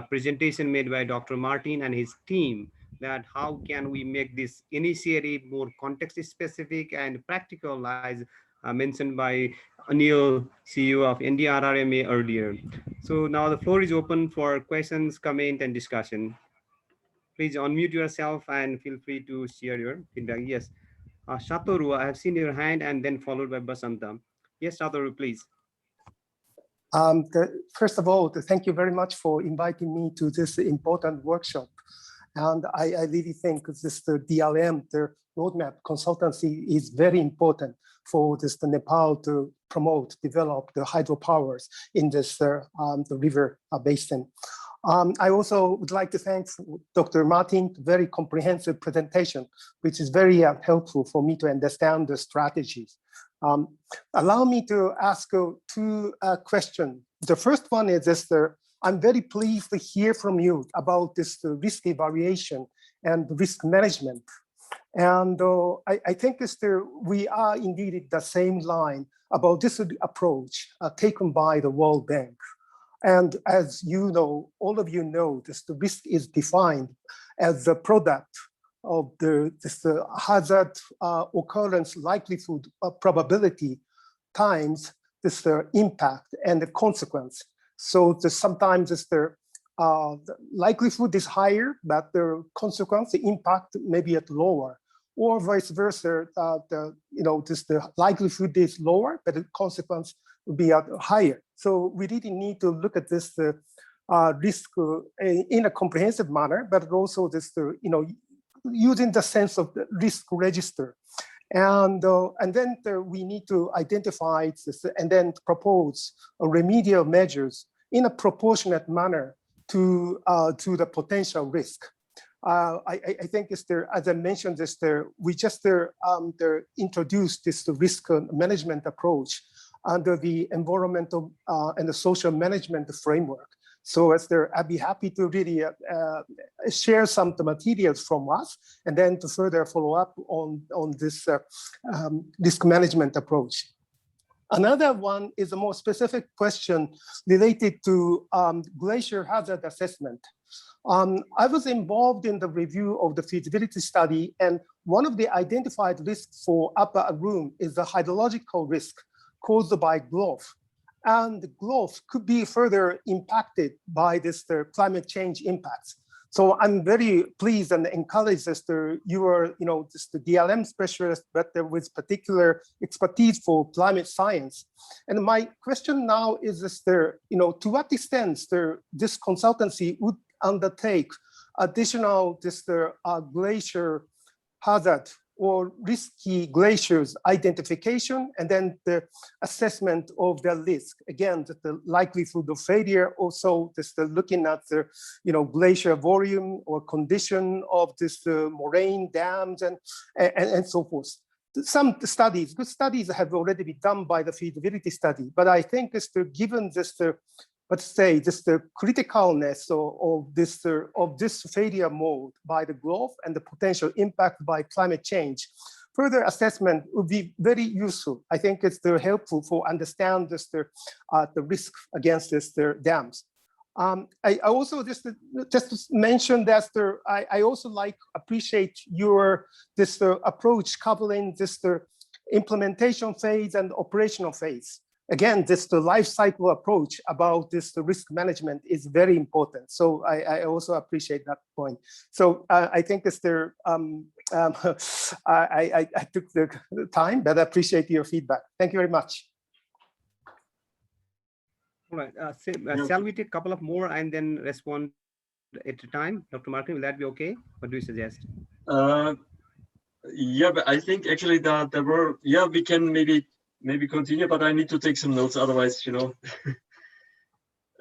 Speaker 1: presentation made by Dr. Martin and his team, that how can we make this initiative more context specific and practical, as mentioned by Anil, CEO of DRM earlier. So now the floor is open for questions, comment, and discussion. Please unmute yourself and feel free to share your feedback. Yes. Satoru, I have seen your hand, and then followed by Basanta. Yes, Satoru, please.
Speaker 8: First of all, thank you very much for inviting me to this important workshop. And I really think this the DRM, the roadmap consultancy, is very important for the Nepal to promote, develop the hydropowers in this the river basin. I also would like to thank Dr. Martin, very comprehensive presentation, which is very helpful for me to understand the strategies. Allow me to ask two questions. The first one is this, I'm very pleased to hear from you about this risk evaluation and risk management. And I think we are indeed in the same line about this approach taken by the World Bank. And as you know, all of you know, the risk is defined as the product of this hazard occurrence likelihood probability times this impact and the consequence. So sometimes the likelihood is higher, but the consequence, the impact may be at lower, or vice versa. The likelihood is lower, but the consequence will be higher. So we really need to look at this risk in a comprehensive manner, but also this using the sense of the risk register. And then we need to identify this and then propose remedial measures in a proportionate manner to the potential risk. I think as I mentioned, we just introduced this risk management approach under the environmental and the social management framework. So I'd be happy to really share some of the materials from us and then to further follow up on this risk management approach. Another one is a more specific question related to glacier hazard assessment. I was involved in the review of the feasibility study, and one of the identified risks for Upper Arun is the hydrological risk caused by growth. And the growth could be further impacted by this climate change impacts. So I'm very pleased and encouraged that you are, just the DRM specialist, but with particular expertise for climate science. And my question now is this, to what extent this consultancy would undertake additional glacier hazard or risky glaciers identification, and then the assessment of the risk. Again, the likelihood of failure, also just looking at the glacier volume or condition of this moraine dams and so forth. Some studies, good studies have already been done by the feasibility study, but I think given this let's say the criticalness of this failure mode by the growth and the potential impact by climate change, further assessment would be very useful. I think it's helpful for understand the risk against the dams. I also just to mention that I also appreciate your approach covering the implementation phase and operational phase. Again, the life cycle approach about the risk management is very important. So I also appreciate that point. So I think I took the time, but I appreciate your feedback. Thank you very much.
Speaker 1: All right. Shall we take a couple of more and then respond at a time? Dr. Martin, will that be okay? What do you suggest?
Speaker 7: Yeah, but I think actually that there were, we can maybe continue, but I need to take some notes, otherwise,
Speaker 1: all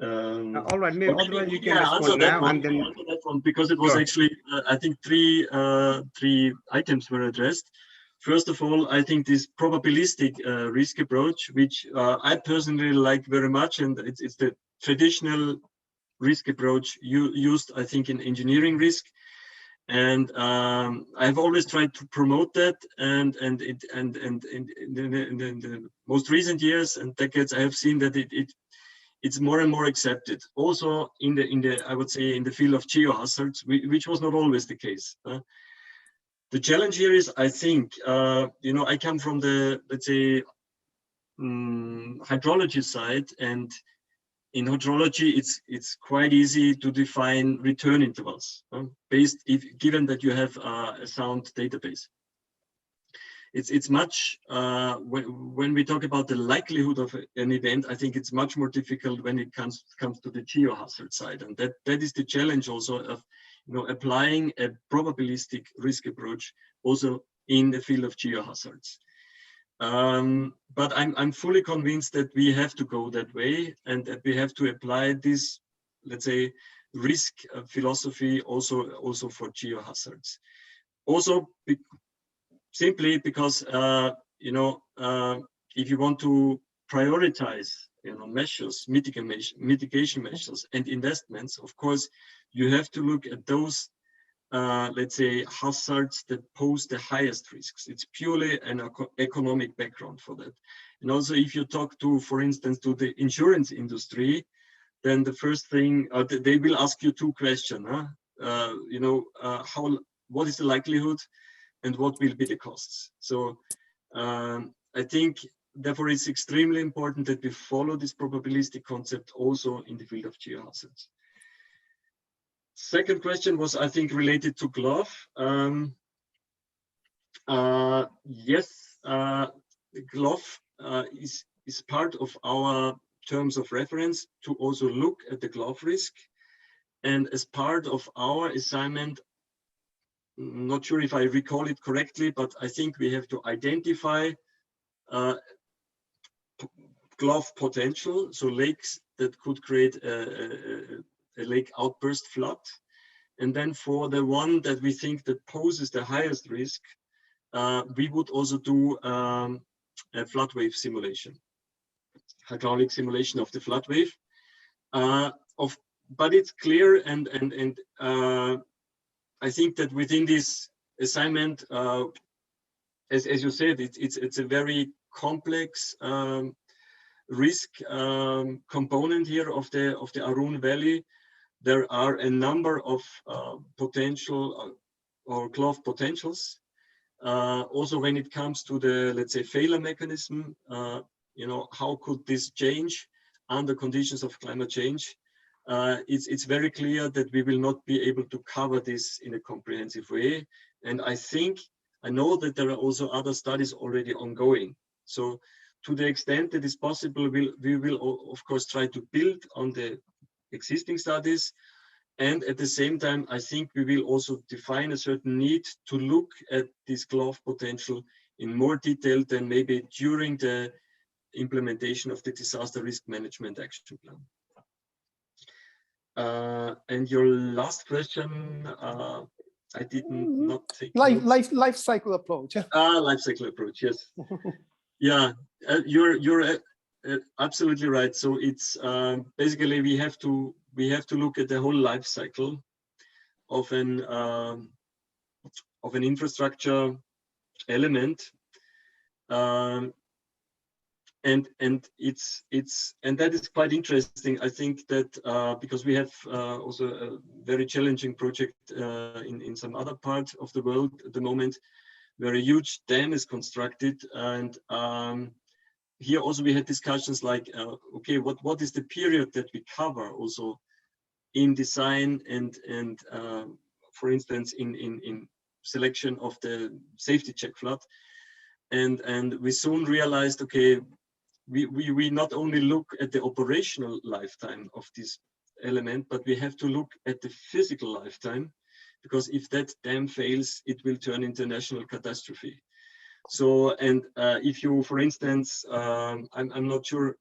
Speaker 1: right, maybe otherwise you can respond now and then
Speaker 7: that one, because it was actually I think three items were addressed. First of all, I think this probabilistic risk approach, which I personally like very much, and it's the traditional risk approach used, I think, in engineering risk. And I've always tried to promote that, and in the most recent years and decades, I have seen that it's more and more accepted. Also in the I would say in the field of geohazards, which was not always the case. The challenge here is, I think, I come from the, let's say, hydrology side, and in hydrology, it's quite easy to define return intervals given that you have a sound database. It's much when we talk about the likelihood of an event, I think it's much more difficult when it comes to the geohazard side, and that is the challenge also of applying a probabilistic risk approach also in the field of geohazards. But I'm fully convinced that we have to go that way, and that we have to apply this, let's say, risk philosophy also for geohazards. Also, simply because if you want to prioritize measures, mitigation measures and investments, of course, you have to look at those let's say hazards that pose the highest risks. It's purely an economic background for that. And also, if you talk to, for instance, to the insurance industry, then the first thing they will ask you two questions. What is the likelihood, and what will be the costs? So I think, therefore, it's extremely important that we follow this probabilistic concept also in the field of geohazards. Second question was, I think, related to glove. Yes, the glove is part of our terms of reference to also look at the glove risk. And as part of our assignment, not sure if I recall it correctly, but I think we have to identify glove potential, so lakes that could create a lake outburst flood. And then for the one that we think that poses the highest risk, we would also do a flood wave simulation, hydraulic simulation of the flood wave. But it's clear, and I think that within this assignment, as you said, it's a very complex risk component here of the Arun Valley. There are a number of potential or glove potentials. Also, when it comes to the, let's say, failure mechanism, how could this change under conditions of climate change? It's very clear that we will not be able to cover this in a comprehensive way. And I know that there are also other studies already ongoing. So to the extent that is possible, we will of course try to build on the existing studies. And at the same time, I think we will also define a certain need to look at this glove potential in more detail than maybe during the implementation of the disaster risk management action plan. And your last question, I not take
Speaker 8: life cycle approach.
Speaker 7: Life cycle approach, yes. Yeah, you're absolutely right. So it's basically we have to look at the whole life cycle of an infrastructure element, and that is quite interesting. I think that because we have also a very challenging project in some other part of the world at the moment, where a huge dam is constructed, and here also we had discussions like, okay, what is the period that we cover also in design and for instance in selection of the safety check flood, and we soon realized, okay, we not only look at the operational lifetime of this element, but we have to look at the physical lifetime, because if that dam fails, it will turn into a national catastrophe. So, and if you, for instance, I'm not sure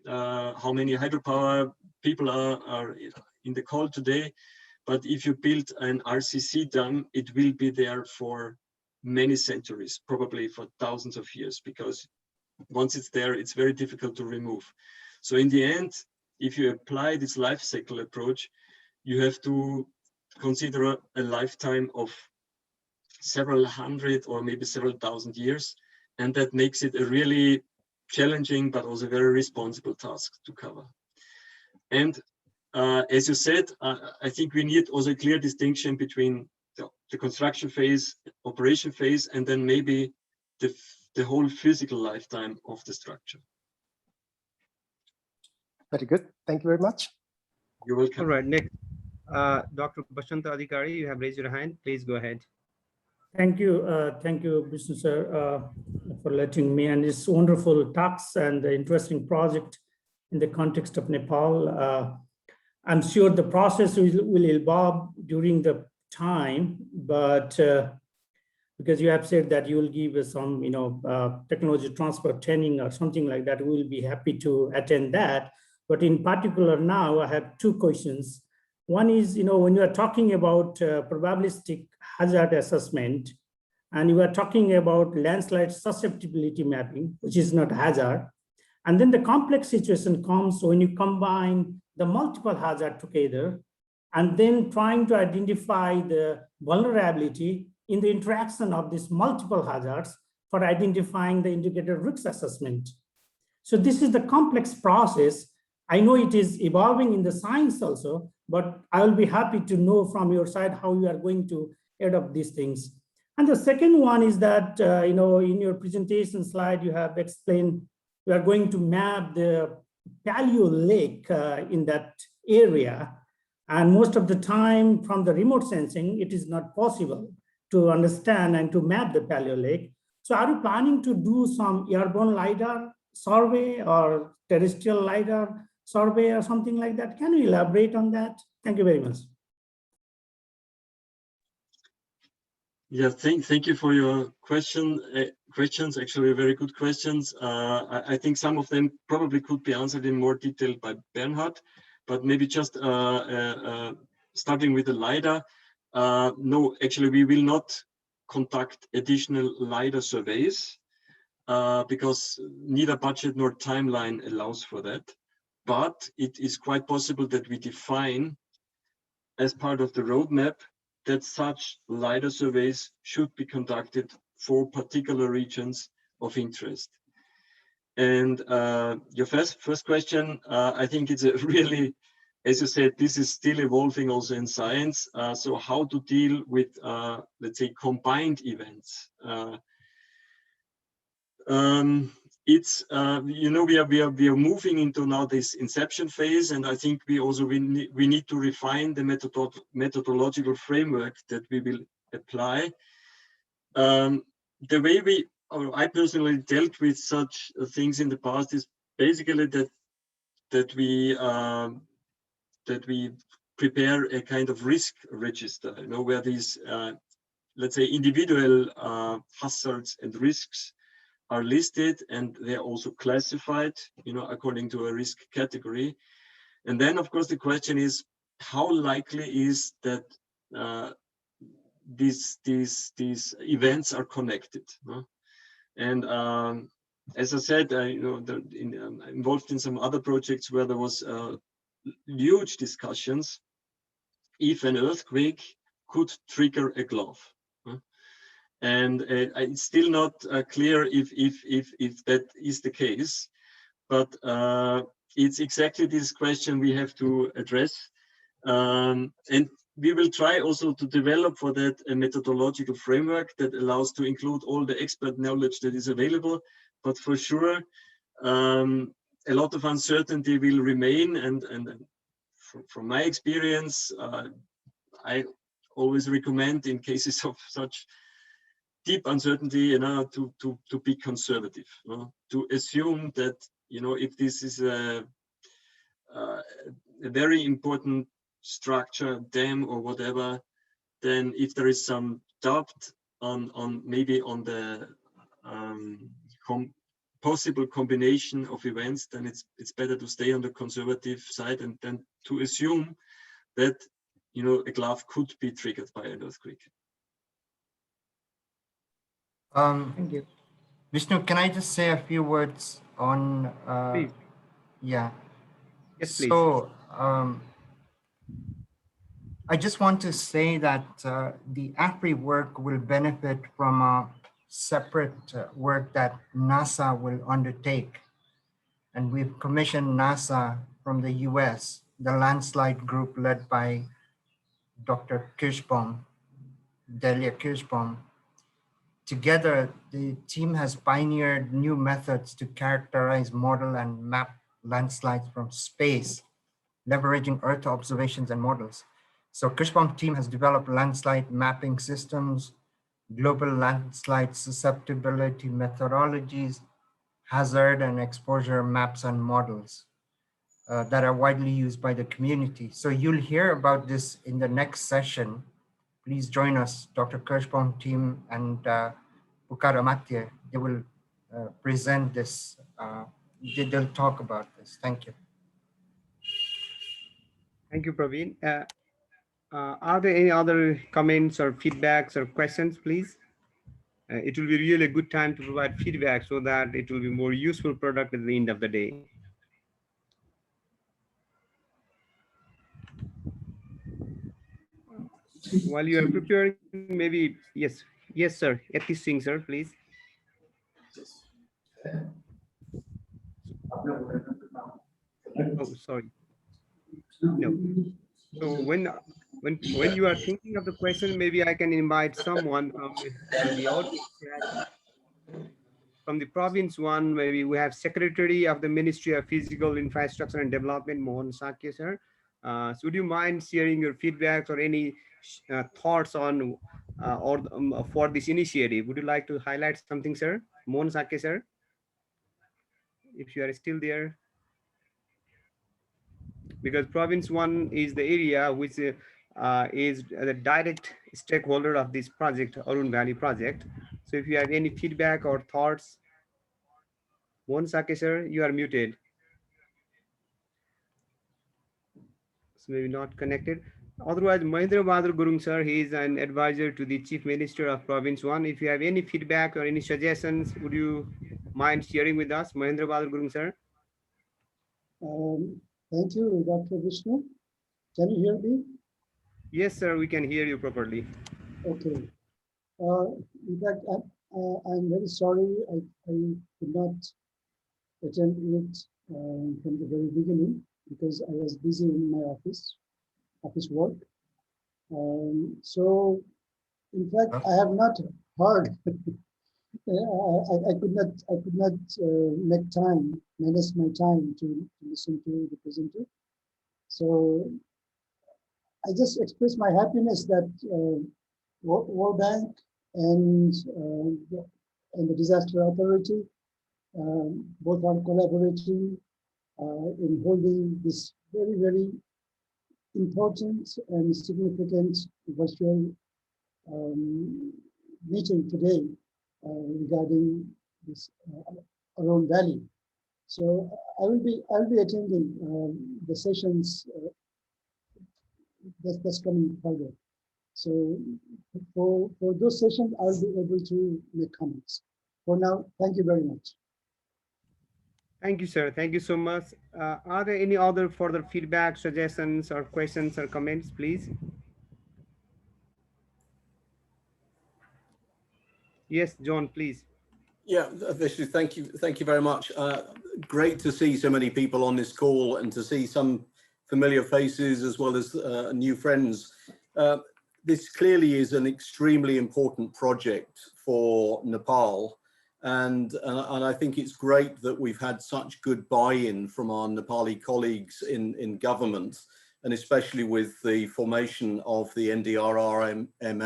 Speaker 7: how many hydropower people are in the call today, but if you build an RCC dam, it will be there for many centuries, probably for thousands of years, because once it's there, it's very difficult to remove. So in the end, if you apply this life cycle approach, you have to consider a lifetime of several hundred or maybe several thousand years. And that makes it a really challenging, but also very responsible task to cover. And as you said, I think we need also a clear distinction between the construction phase, operation phase, and then maybe the whole physical lifetime of the structure.
Speaker 8: Very good. Thank you very much.
Speaker 7: You're welcome.
Speaker 1: All right, next, Dr. Bashanta Adhikari, you have raised your hand. Please go ahead.
Speaker 9: Thank you, Vishnu sir, for letting me. And it's wonderful talks and the interesting project in the context of Nepal. I'm sure the process will evolve during the time, but because you have said that you will give us some, technology transfer training or something like that, we will be happy to attend that. But in particular now, I have two questions. One is, when you are talking about probabilistic hazard assessment, and you are talking about landslide susceptibility mapping, which is not hazard. And then the complex situation comes when you combine the multiple hazard together and then trying to identify the vulnerability in the interaction of these multiple hazards for identifying the integrated risk assessment. So this is the complex process. I know it is evolving in the science also, but I will be happy to know from your side how you are going to adopt these things. And the second one is that, in your presentation slide, you have explained we are going to map the paleo lake in that area. And most of the time from the remote sensing, it is not possible to understand and to map the paleo lake. So are you planning to do some airborne LiDAR survey or terrestrial LiDAR survey or something like that? Can you elaborate on that? Thank you very much.
Speaker 7: Yeah, thank you for your questions. Actually, very good questions. I think some of them probably could be answered in more detail by Bernhard, but maybe just starting with the LiDAR. No, actually, we will not conduct additional LiDAR surveys because neither budget nor timeline allows for that. But it is quite possible that we define as part of the roadmap that such LiDAR surveys should be conducted for particular regions of interest. And your first question, I think it's a really, as you said, this is still evolving also in science. So how to deal with, let's say, combined events. It's we are moving into now this inception phase, and I think we need to refine the methodological framework that we will apply. The way I personally dealt with such things in the past is basically that we prepare a kind of risk register, where these let's say individual hazards and risks are listed, and they're also classified, according to a risk category. And then, of course, the question is, how likely is that these events are connected? And as I said, involved in some other projects where there was huge discussions if an earthquake could trigger a glove. And it's still not clear if that is the case, but it's exactly this question we have to address. And we will try also to develop for that a methodological framework that allows to include all the expert knowledge that is available. But for sure, a lot of uncertainty will remain. And from my experience, I always recommend in cases of such deep uncertainty, to be conservative, to assume that, if this is a very important structure, dam or whatever, then if there is some doubt on maybe on the possible combination of events, then it's better to stay on the conservative side and then to assume that, a glove could be triggered by an earthquake.
Speaker 3: Thank you. Vishnu, can I just say a few words on,
Speaker 1: Please.
Speaker 3: Yeah.
Speaker 1: Yes, please.
Speaker 3: So, I just want to say that the AFRI work will benefit from a separate work that NASA will undertake. And we've commissioned NASA from the US, the landslide group led by Dr. Kirschbaum, Delia Kirschbaum. Together, the team has pioneered new methods to characterize, model, and map landslides from space, leveraging Earth observations and models. So Kirschbaum team has developed landslide mapping systems, global landslide susceptibility methodologies, hazard and exposure maps and models that are widely used by the community. So you'll hear about this in the next session. Please join us, Dr. Kirschbaum team and Bukara Mathieu. They will present this, they'll talk about this. Thank you.
Speaker 1: Thank you, Praveen. Are there any other comments or feedbacks or questions, please? It will be really a good time to provide feedback so that it will be more useful product at the end of the day. While you are preparing, maybe, yes, sir. Eti Singh, sir, please. Oh, sorry. No. So when you are thinking of the question, maybe I can invite someone from the audience. From the province one, maybe we have Secretary of the Ministry of Physical Infrastructure and Development, Mohan Sakya, sir. So would you mind sharing your feedbacks or any thoughts on for this initiative? Would you like to highlight something, sir? Mohan Sakya, sir, if you are still there. Because province one is the area which is the direct stakeholder of this project, Arun Valley project. So if you have any feedback or thoughts, Mohan Sakya, sir, you are muted. So maybe not connected. Otherwise, Mahendra Bahadur Gurung, sir, he is an advisor to the Chief Minister of Province 1. If you have any feedback or any suggestions, would you mind sharing with us? Mahendra Bahadur Gurung, sir.
Speaker 10: Thank you, Dr. Vishnu. Can you hear me?
Speaker 1: Yes, sir, we can hear you properly.
Speaker 10: Okay. In fact, I'm very sorry I could not attend it from the very beginning because I was busy in my office work. So, in fact, I have not heard. I could not manage my time to listen to the presenter. So I just express my happiness that World Bank and the Disaster Authority both are collaborating in holding this very, very important and significant virtual meeting today regarding this Arun Valley. So I'll be attending the sessions that's coming further. So for those sessions, I'll be able to make comments. For now, thank you very much.
Speaker 1: Thank you, sir. Thank you so much. Are there any other further feedback, suggestions, or questions or comments, please? Yes, John, please.
Speaker 11: Yeah, Vishnu, thank you very much. Great to see so many people on this call and to see some familiar faces as well as new friends. This clearly is an extremely important project for Nepal. And I think it's great that we've had such good buy-in from our Nepali colleagues in government, and especially with the formation of the DRM. And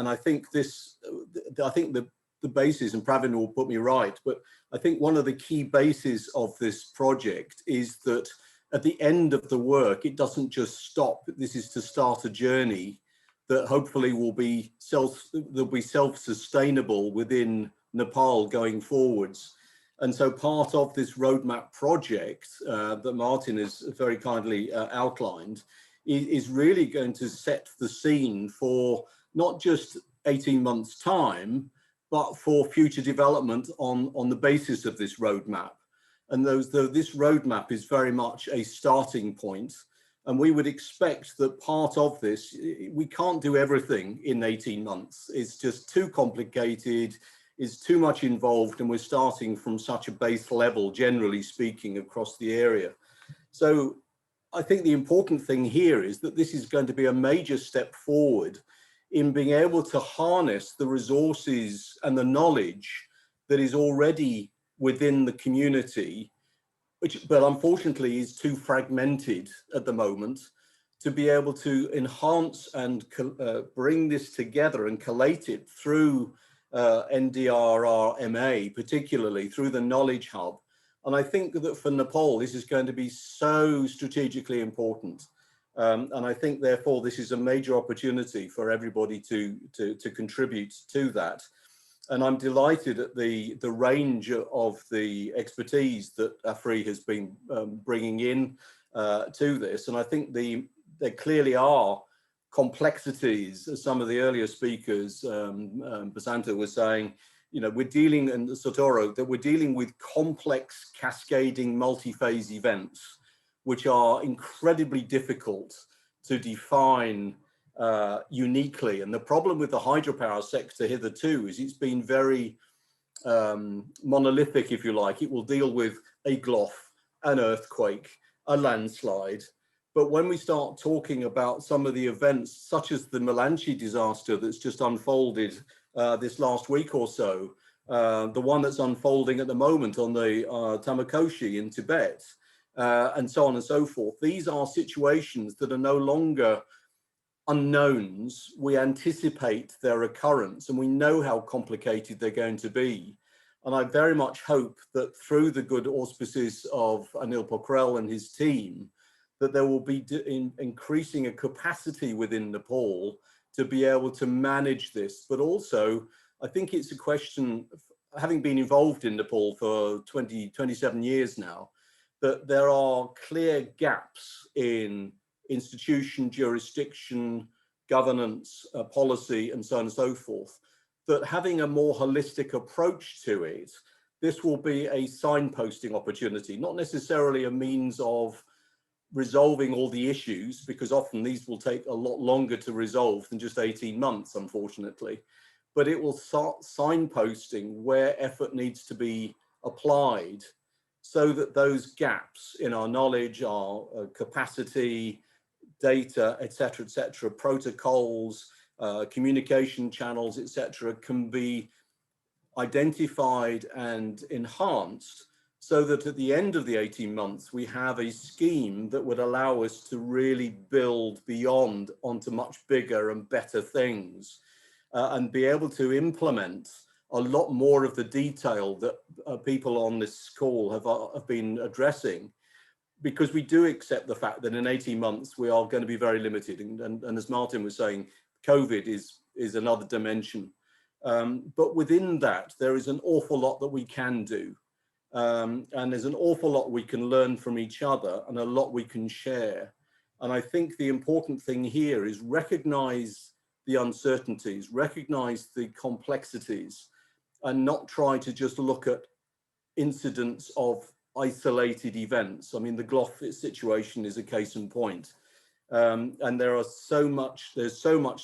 Speaker 11: I think the basis, and Pravin will put me right, but I think one of the key bases of this project is that at the end of the work, it doesn't just stop. This is to start a journey that hopefully will be self-sustainable within Nepal going forwards. And so part of this roadmap project that Martin has very kindly outlined is really going to set the scene for not just 18 months' time, but for future development on the basis of this roadmap. And this roadmap is very much a starting point. And we would expect that part of this, we can't do everything in 18 months. It's just too complicated, it's too much involved, and we're starting from such a base level, generally speaking, across the area. So I think the important thing here is that this is going to be a major step forward in being able to harness the resources and the knowledge that is already within the community, but unfortunately is too fragmented at the moment, to be able to enhance and bring this together and collate it through DRM, particularly through the Knowledge Hub. And I think that for Nepal, this is going to be so strategically important. And I think, therefore, this is a major opportunity for everybody to contribute to that. And I'm delighted at the range of the expertise that AFRI has been bringing in. to this. And I think there clearly are complexities, as some of the earlier speakers, Basanta was saying, you know, we're dealing, and Sotoro, that we're dealing with complex cascading multi-phase events, which are incredibly difficult to define uniquely. And the problem with the hydropower sector hitherto is it's been very monolithic, if you like. It will deal with a GLOF, an earthquake, a landslide. But when we start talking about some of the events, such as the Melanchi disaster that's just unfolded this last week or so, the one that's unfolding at the moment on the Tamakoshi in Tibet, and so on and so forth, these are situations that are no longer unknowns. We anticipate their occurrence and we know how complicated they're going to be. And I very much hope that through the good auspices of Anil Pokhrel and his team, that there will be increasing a capacity within Nepal to be able to manage this. But also, I think it's a question, having been involved in Nepal for 27 years now, that there are clear gaps in institution, jurisdiction, governance, policy, and so on and so forth, that having a more holistic approach to it, this will be a signposting opportunity, not necessarily a means of resolving all the issues, because often these will take a lot longer to resolve than just 18 months, unfortunately. But it will start signposting where effort needs to be applied so that those gaps in our knowledge, our capacity, data, et cetera, protocols, communication channels, et cetera, can be identified and enhanced, so that at the end of the 18 months, we have a scheme that would allow us to really build beyond onto much bigger and better things, and be able to implement a lot more of the detail that people on this call have been addressing, because we do accept the fact that in 18 months, we are going to be very limited. And as Martin was saying, COVID is another dimension. But within that, there is an awful lot that we can do. And there's an awful lot we can learn from each other and a lot we can share. And I think the important thing here is recognize the uncertainties, recognize the complexities, and not try to just look at incidents of isolated events. I mean, the GLOF situation is a case in point. And there's so much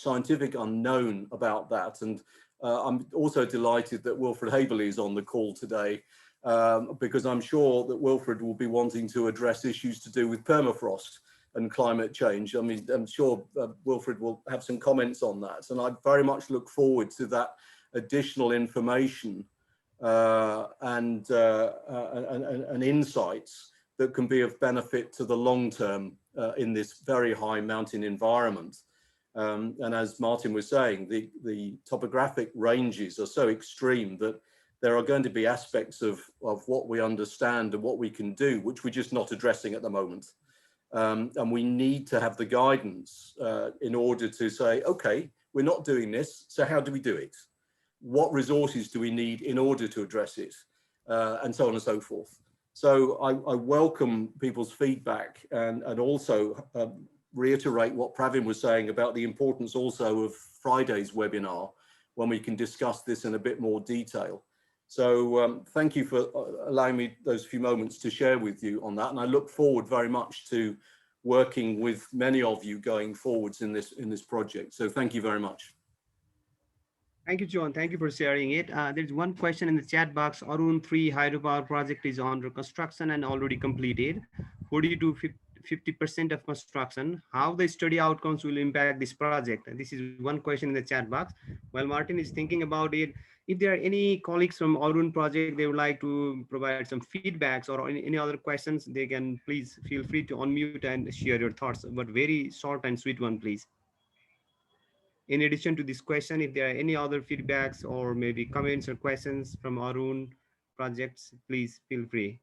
Speaker 11: scientific unknown about that. And I'm also delighted that Wilfred Haberley is on the call today, because I'm sure that Wilfred will be wanting to address issues to do with permafrost and climate change. I mean, I'm sure Wilfred will have some comments on that. And I very much look forward to that additional information and insights that can be of benefit to the long term in this very high mountain environment. And as Martin was saying, the topographic ranges are so extreme that there are going to be aspects of what we understand and what we can do, which we're just not addressing at the moment. And we need to have the guidance in order to say, okay, we're not doing this, so how do we do it? What resources do we need in order to address it? And so on and so forth. So I welcome people's feedback, and also reiterate what Pravin was saying about the importance also of Friday's webinar, when we can discuss this in a bit more detail. So thank you for allowing me those few moments to share with you on that. And I look forward very much to working with many of you going forwards in this project. So thank you very much.
Speaker 1: Thank you, John. Thank you for sharing it. There's one question in the chat box. Arun 3 hydropower project is under construction and already completed. 40 to 50% of construction. How the study outcomes will impact this project? And this is one question in the chat box. While Martin is thinking about it, if there are any colleagues from Arun project, they would like to provide some feedbacks or any other questions, they can please feel free to unmute and share your thoughts, but very short and sweet one, please. In addition to this question, if there are any other feedbacks or maybe comments or questions from Arun projects, please feel free.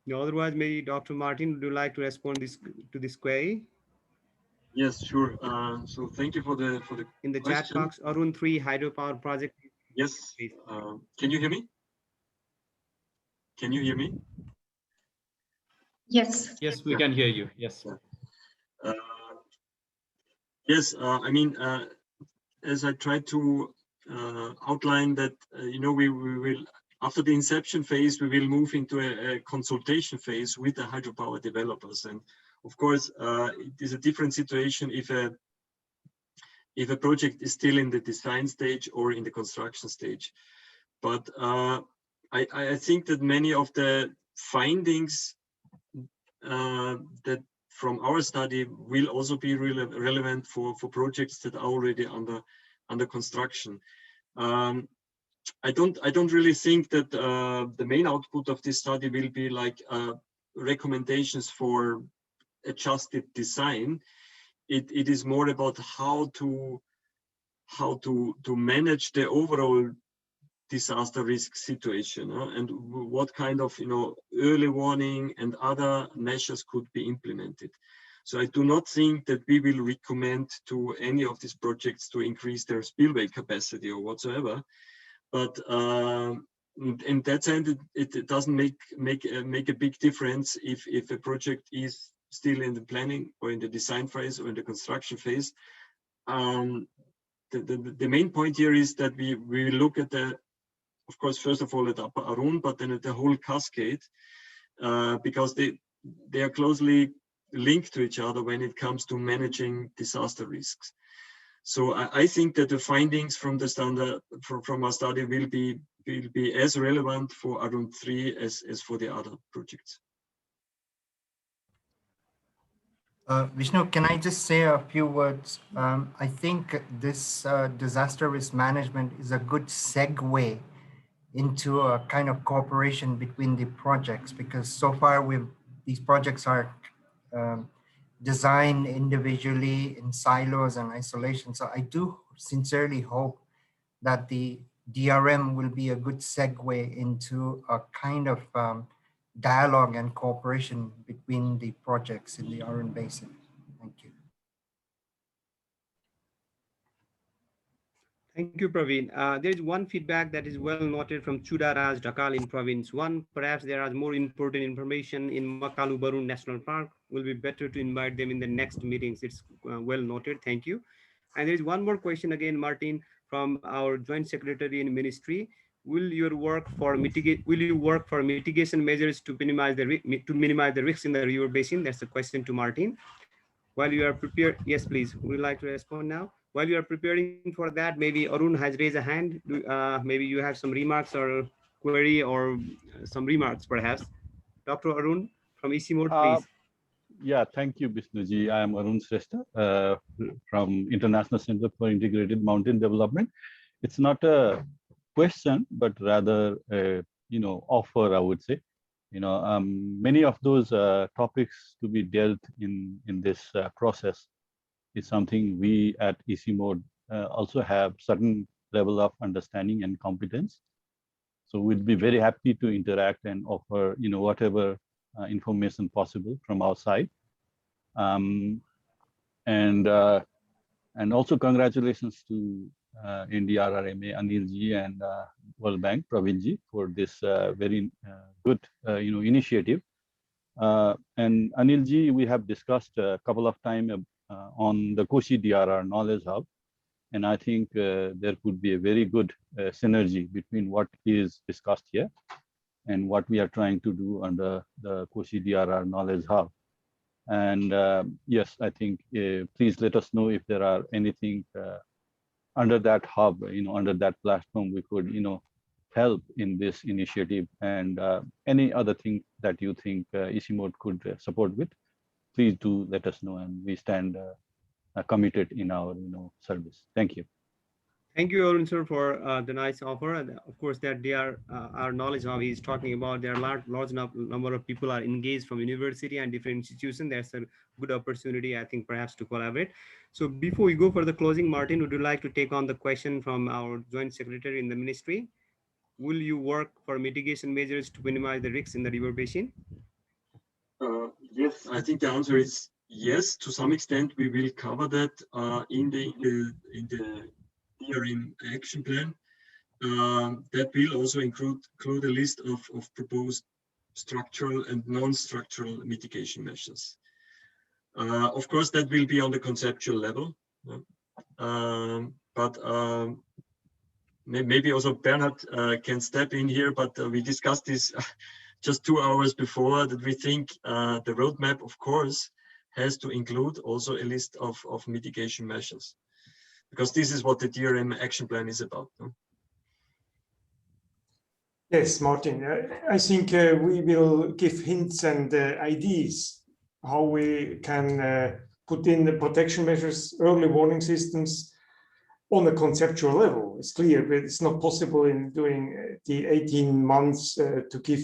Speaker 1: No, otherwise, maybe Dr. Martin, would you like to respond to this query?
Speaker 7: Yes, sure. So thank you for the
Speaker 1: in the
Speaker 7: question.
Speaker 1: chat box. Arun 3 hydropower project.
Speaker 7: Yes.
Speaker 1: Please.
Speaker 7: Can you hear me? Can you hear me?
Speaker 6: Yes.
Speaker 4: Yes, we can hear you. Yes.
Speaker 7: Yes, I mean, as I tried to outline that, you know, we will, after the inception phase, we will move into a consultation phase with the hydropower developers. And of course, it is a different situation if a project is still in the design stage or in the construction stage. But I think that many of the findings that from our study will also be really relevant for projects that are already under construction. I don't really think that the main output of this study will be like recommendations for adjusted design. It is more about how to manage the overall disaster risk situation, and what kind of, you know, early warning and other measures could be implemented. So I do not think that we will recommend to any of these projects to increase their spillway capacity or whatsoever. But in that sense, it doesn't make a big difference if a project is still in the planning or in the design phase or in the construction phase. The main point here is that we look at of course, first of all at Upper Arun, but then at the whole cascade, because they are closely linked to each other when it comes to managing disaster risks. So I think that the findings from the standard from our study will be as relevant for Arun 3 as for the other projects.
Speaker 3: Vishnu, can I just say a few words? I think this disaster risk management is a good segue into a kind of cooperation between the projects, because so far these projects are designed individually in silos and isolation. So I do sincerely hope that the DRM will be a good segue into a kind of dialogue and cooperation between the projects in the Arun Basin. Thank you.
Speaker 1: Thank you, Praveen. There is one feedback that is well noted from Chudaraj Dakal in Province 1. Perhaps there is more important information in Makalu Barun National Park. Will be better to invite them in the next meetings. It's well noted. Thank you. And there is one more question again, Martin, from our Joint Secretary in Ministry. Will you work for mitigation measures to minimize the risks in the river basin? That's the question to Martin. While you are prepared, yes, please. Would you like to respond now? While you are preparing for that, maybe Arun has raised a hand. Maybe you have some remarks or query or some remarks, perhaps. Dr. Arun from EC Mode, please.
Speaker 12: Yeah, thank you, Vishnuji. I am Arun Shrestha from International Center for Integrated Mountain Development. It's not a question, but rather a, offer, I would say. Many of those topics to be dealt in this process is something we at EC Mode also have certain level of understanding and competence. So we'll be very happy to interact and offer, whatever information possible from our side. And also congratulations to NDRRMA, Anilji, and World Bank, Pravinji, for this very good, initiative. And Anilji, we have discussed a couple of times on the Koshi DRR Knowledge Hub. And I think there could be a very good synergy between what is discussed here and what we are trying to do under the Koshi DRR Knowledge Hub. And yes, I think please let us know if there are anything under that hub, under that platform, we could, help in this initiative, and any other thing that you think EC Mode could support with, please do let us know, and we stand committed in our, service. Thank you.
Speaker 1: Thank you, Arun sir, for the nice offer. And of course, that they are our knowledge hub he's talking about. There are large number of people are engaged from university and different institutions. That's a good opportunity, I think, perhaps to collaborate. So before we go for the closing, Martin, would you like to take on the question from our Joint Secretary in the Ministry? Will you work for mitigation measures to minimize the risks in the river basin?
Speaker 7: Yes, I think the answer is yes. To some extent, we will cover that in the DRM action plan. that will also include a list of proposed structural and non-structural mitigation measures. Of course, that will be on the conceptual level, but maybe also Bernhard can step in here, but we discussed this just 2 hours before, that we think the roadmap, of course, has to include also a list of mitigation measures, because this is what the DRM action plan is about. No?
Speaker 13: Yes, Martin, I think we will give hints and ideas how we can put in the protection measures, early warning systems on a conceptual level. It's clear, but it's not possible in doing the 18 months to give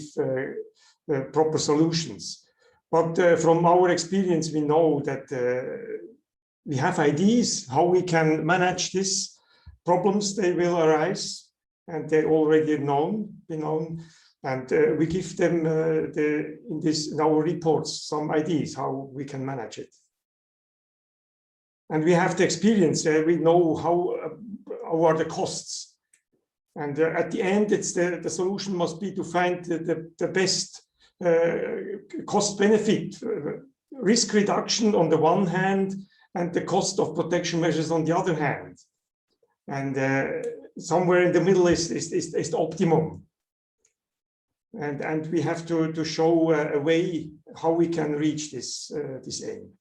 Speaker 13: proper solutions. But from our experience, we know that we have ideas how we can manage these problems. They will arise. And they're already known, and we give them in our reports some ideas how we can manage it. And we have the experience. We know how are the costs, and at the end, it's the solution must be to find the best cost benefit, risk reduction on the one hand, and the cost of protection measures on the other hand, and somewhere in the middle is the optimum, and we have to show a way how we can reach this aim.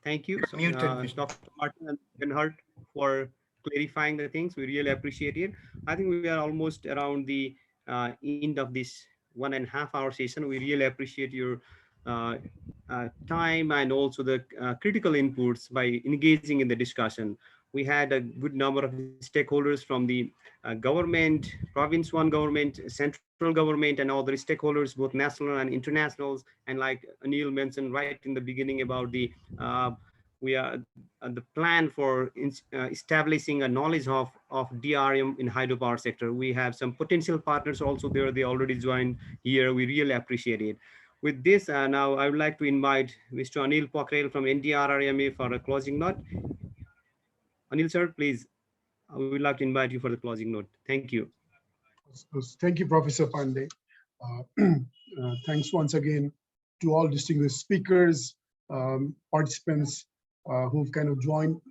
Speaker 1: Thank you, Dr. Martin and Bernhard, for clarifying the things. We really appreciate it. I think we are almost around the end of this 1.5 hour session. We really appreciate your time and also the critical inputs by engaging in the discussion. We had a good number of stakeholders from the government, province one government, central government, and other stakeholders, both national and internationals. And like Anil mentioned right in the beginning about the the plan for establishing a knowledge of DRM in hydropower sector. We have some potential partners also there. They already joined here. We really appreciate it. With this, now I would like to invite Mr. Anil Pokhrel from NDRRMA for a closing note. Anil sir, please, I would like to invite you for the closing note. Thank you.
Speaker 2: Thank you, Professor Pandey. Thanks once again to all distinguished speakers, participants who've kind of joined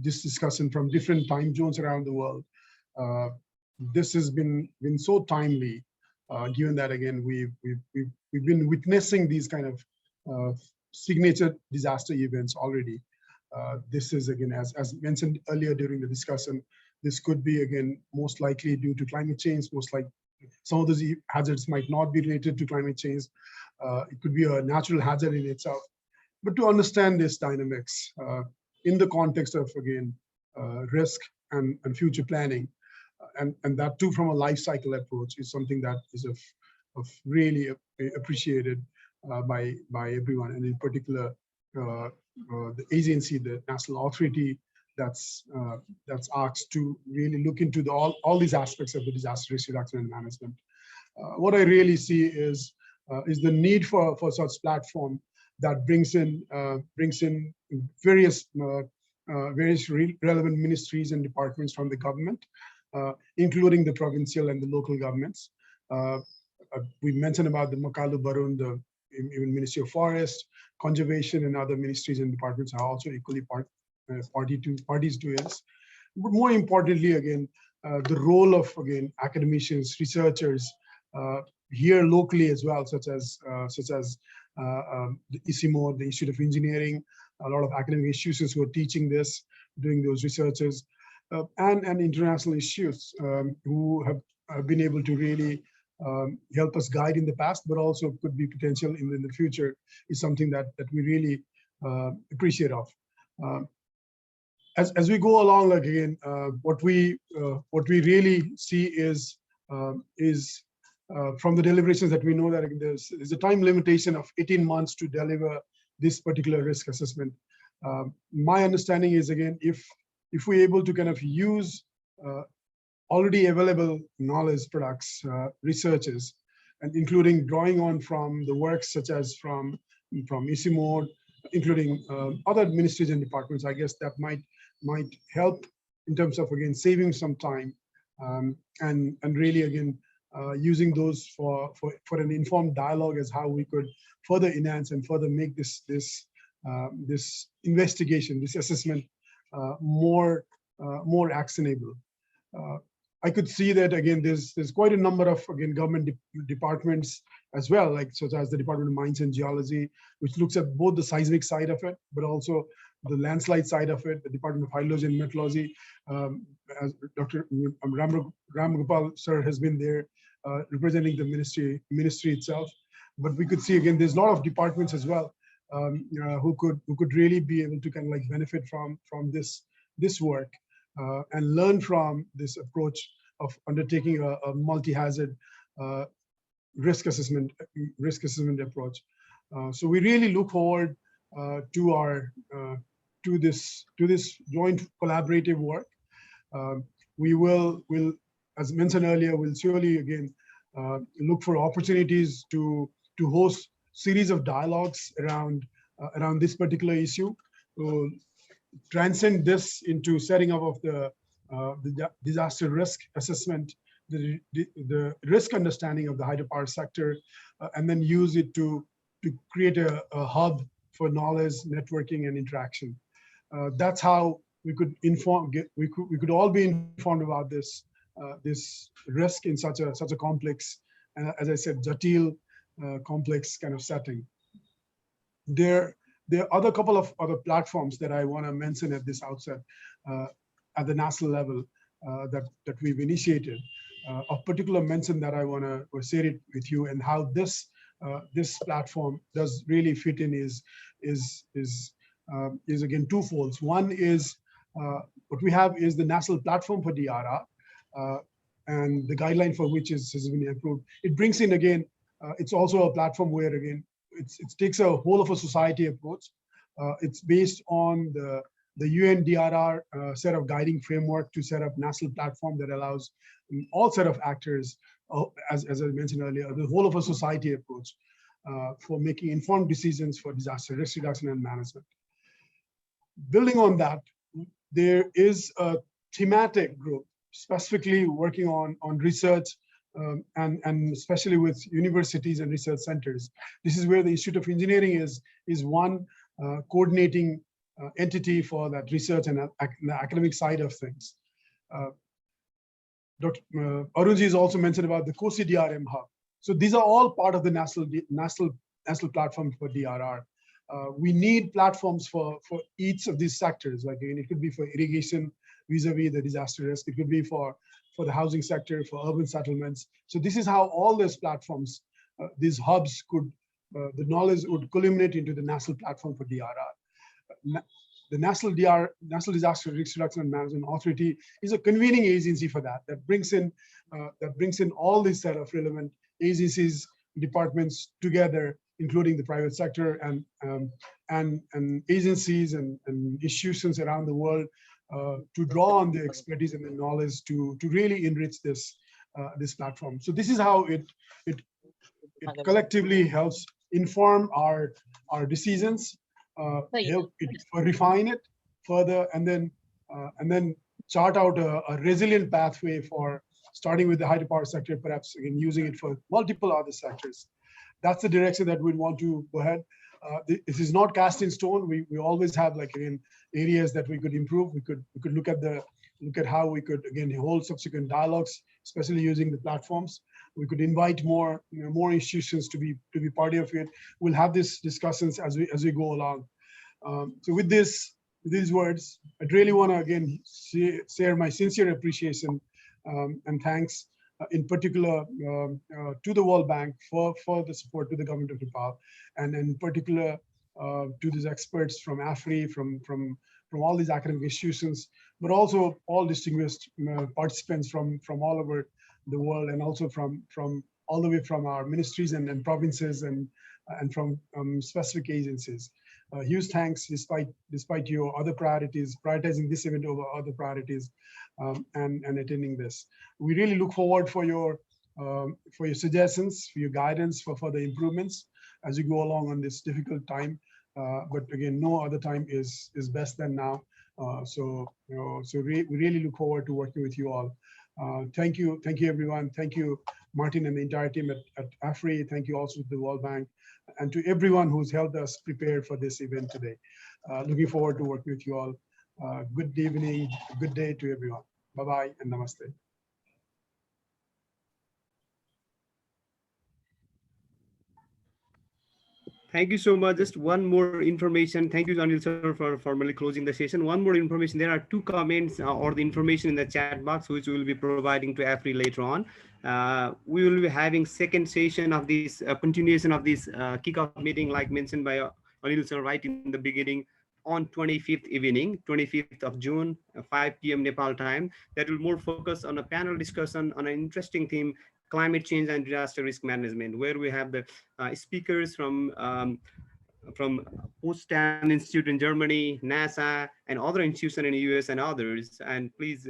Speaker 2: this discussion from different time zones around the world. This has been so timely, given that again we've been witnessing these kind of signature disaster events already. This is again, as mentioned earlier during the discussion, this could be again most likely due to climate change. Most like some of those hazards might not be related to climate change. It could be a natural hazard in itself. But to understand this dynamics in the context of again risk and future planning, and that too from a life cycle approach, is something that is of really appreciated by everyone, and in particular the agency, the national authority that's asked to really look into all these aspects of the disaster risk reduction and management. What I really see is the need for such platform that brings in various relevant ministries and departments from the government, including the provincial and the local governments. We mentioned about the Makalu Barun, the even Ministry of Forest, Conservation, and other ministries and departments are also equally parties to it. But more importantly, again, the role of academicians, researchers here locally as well, such as the ISIMO, the Institute of Engineering, a lot of academic institutions who are teaching this, doing those researches, and international institutes who have been able to really help us guide in the past, but also could be potential in the future, is something that we really appreciate of. As we go along, again, what we really see is from the deliberations that we know that there's a time limitation of 18 months to deliver this particular risk assessment. My understanding is, again, if we're able to kind of use already available knowledge products, researches, and including drawing on from the works such as from ISIMO, including other ministries and departments. I guess that might help in terms of, again, saving some time and really, again, using those for an informed dialogue as how we could further enhance and further make this investigation, this assessment more actionable. I could see that, again, there's quite a number of, again, government departments as well, like such as the Department of Mines and Geology, which looks at both the seismic side of it, but also the landslide side of it, the Department of Hydrology and Meteorology, as Dr. Ramgopal sir has been there representing the ministry itself. But we could see, again, there's a lot of departments as well who could really be able to kind of like benefit from this work and learn from this approach of undertaking a multi-hazard risk assessment approach. So we really look forward to this joint collaborative work. We will, as mentioned earlier, will surely, again, look for opportunities to host series of dialogues around this particular issue, to transcend this into setting up of the disaster risk assessment, the risk understanding of the hydropower sector, and then use it to create a hub for knowledge, networking, and interaction. That's how we could we could all be informed about this risk in such a complex, and as I said, jatil, complex kind of setting. There are other couple of other platforms that I want to mention at this outset at the national level that we've initiated. Of particular mention that I want to share it with you, and how this platform does really fit in is again twofold. One is what we have is the national platform for DRR, and the guideline for which has been approved. It brings in, again, it's also a platform where, again, it takes a whole of a society approach. It's based on the UN DRR set of guiding framework to set up national platform that allows all set of actors, as I mentioned earlier, the whole of a society approach for making informed decisions for disaster risk reduction and management. Building on that, there is a thematic group specifically working on research and especially with universities and research centers. This is where the Institute of Engineering is one coordinating entity for that research and the academic side of things. Dr. Arunji has also mentioned about the COSI DRM hub. So these are all part of the national platform for DRR. We need platforms for each of these sectors. Like, again, it could be for irrigation vis-a-vis the disaster risk. It could be for the housing sector, for urban settlements. So this is how all these platforms, these hubs could, the knowledge would culminate into the national platform for DRR. The National Disaster Risk Reduction and Management Authority is a convening agency for that. That brings in all these set of relevant agencies, departments together, including the private sector and agencies and institutions around the world to draw on the expertise and the knowledge to really enrich this platform. So this is how it collectively helps inform our decisions, help it refine it further, and then chart out a resilient pathway for starting with the hydropower sector, perhaps again using it for multiple other sectors. That's the direction that we want to go ahead. This is not cast in stone. We always have, like, again, areas that we could improve. We could look at how we could, again, hold subsequent dialogues, especially using the platforms. We could invite more institutions to be part of it. We'll have these discussions as we go along. So with these words, I'd really want to again share my sincere appreciation and thanks in particular to the World Bank for the support to the government of Nepal, and in particular to these experts from AFRI, from all these academic institutions, but also all distinguished participants from all over the world, and also from all the way from our ministries and provinces and from specific agencies. Huge thanks, despite your other priorities, prioritizing this event over other priorities, and attending this. We really look forward for your suggestions, for your guidance, for further improvements as you go along on this difficult time. but again, no other time is best than now. So we really look forward to working with you all. Thank you everyone. Thank you, Martin and the entire team at AFRI. Thank you also to the World Bank and to everyone who's helped us prepare for this event today. Looking forward to working with you all. Good evening, good day to everyone. Bye-bye and namaste.
Speaker 1: Thank you so much. Just one more information. Thank you, Anil sir, for formally closing the session. One more information. There are 2 comments or the information in the chat box, which we will be providing to AFRI later on. We will be having second session of this continuation of this kickoff meeting, like mentioned by Anil sir right in the beginning, on 25th evening, 25th of June, 5 p.m. Nepal time. That will more focus on a panel discussion on an interesting theme, climate change and disaster risk management, where we have the speakers from Potsdam Institute in Germany, NASA, and other institutions in the US and others. And please,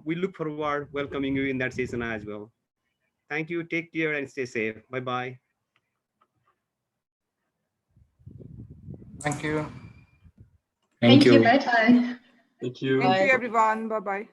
Speaker 1: we look forward welcoming you in that session as well. Thank you. Take care and stay safe. Bye-bye.
Speaker 3: Thank you.
Speaker 6: Thank you. Bye-bye.
Speaker 7: Thank you.
Speaker 14: Thank you, everyone. Bye-bye.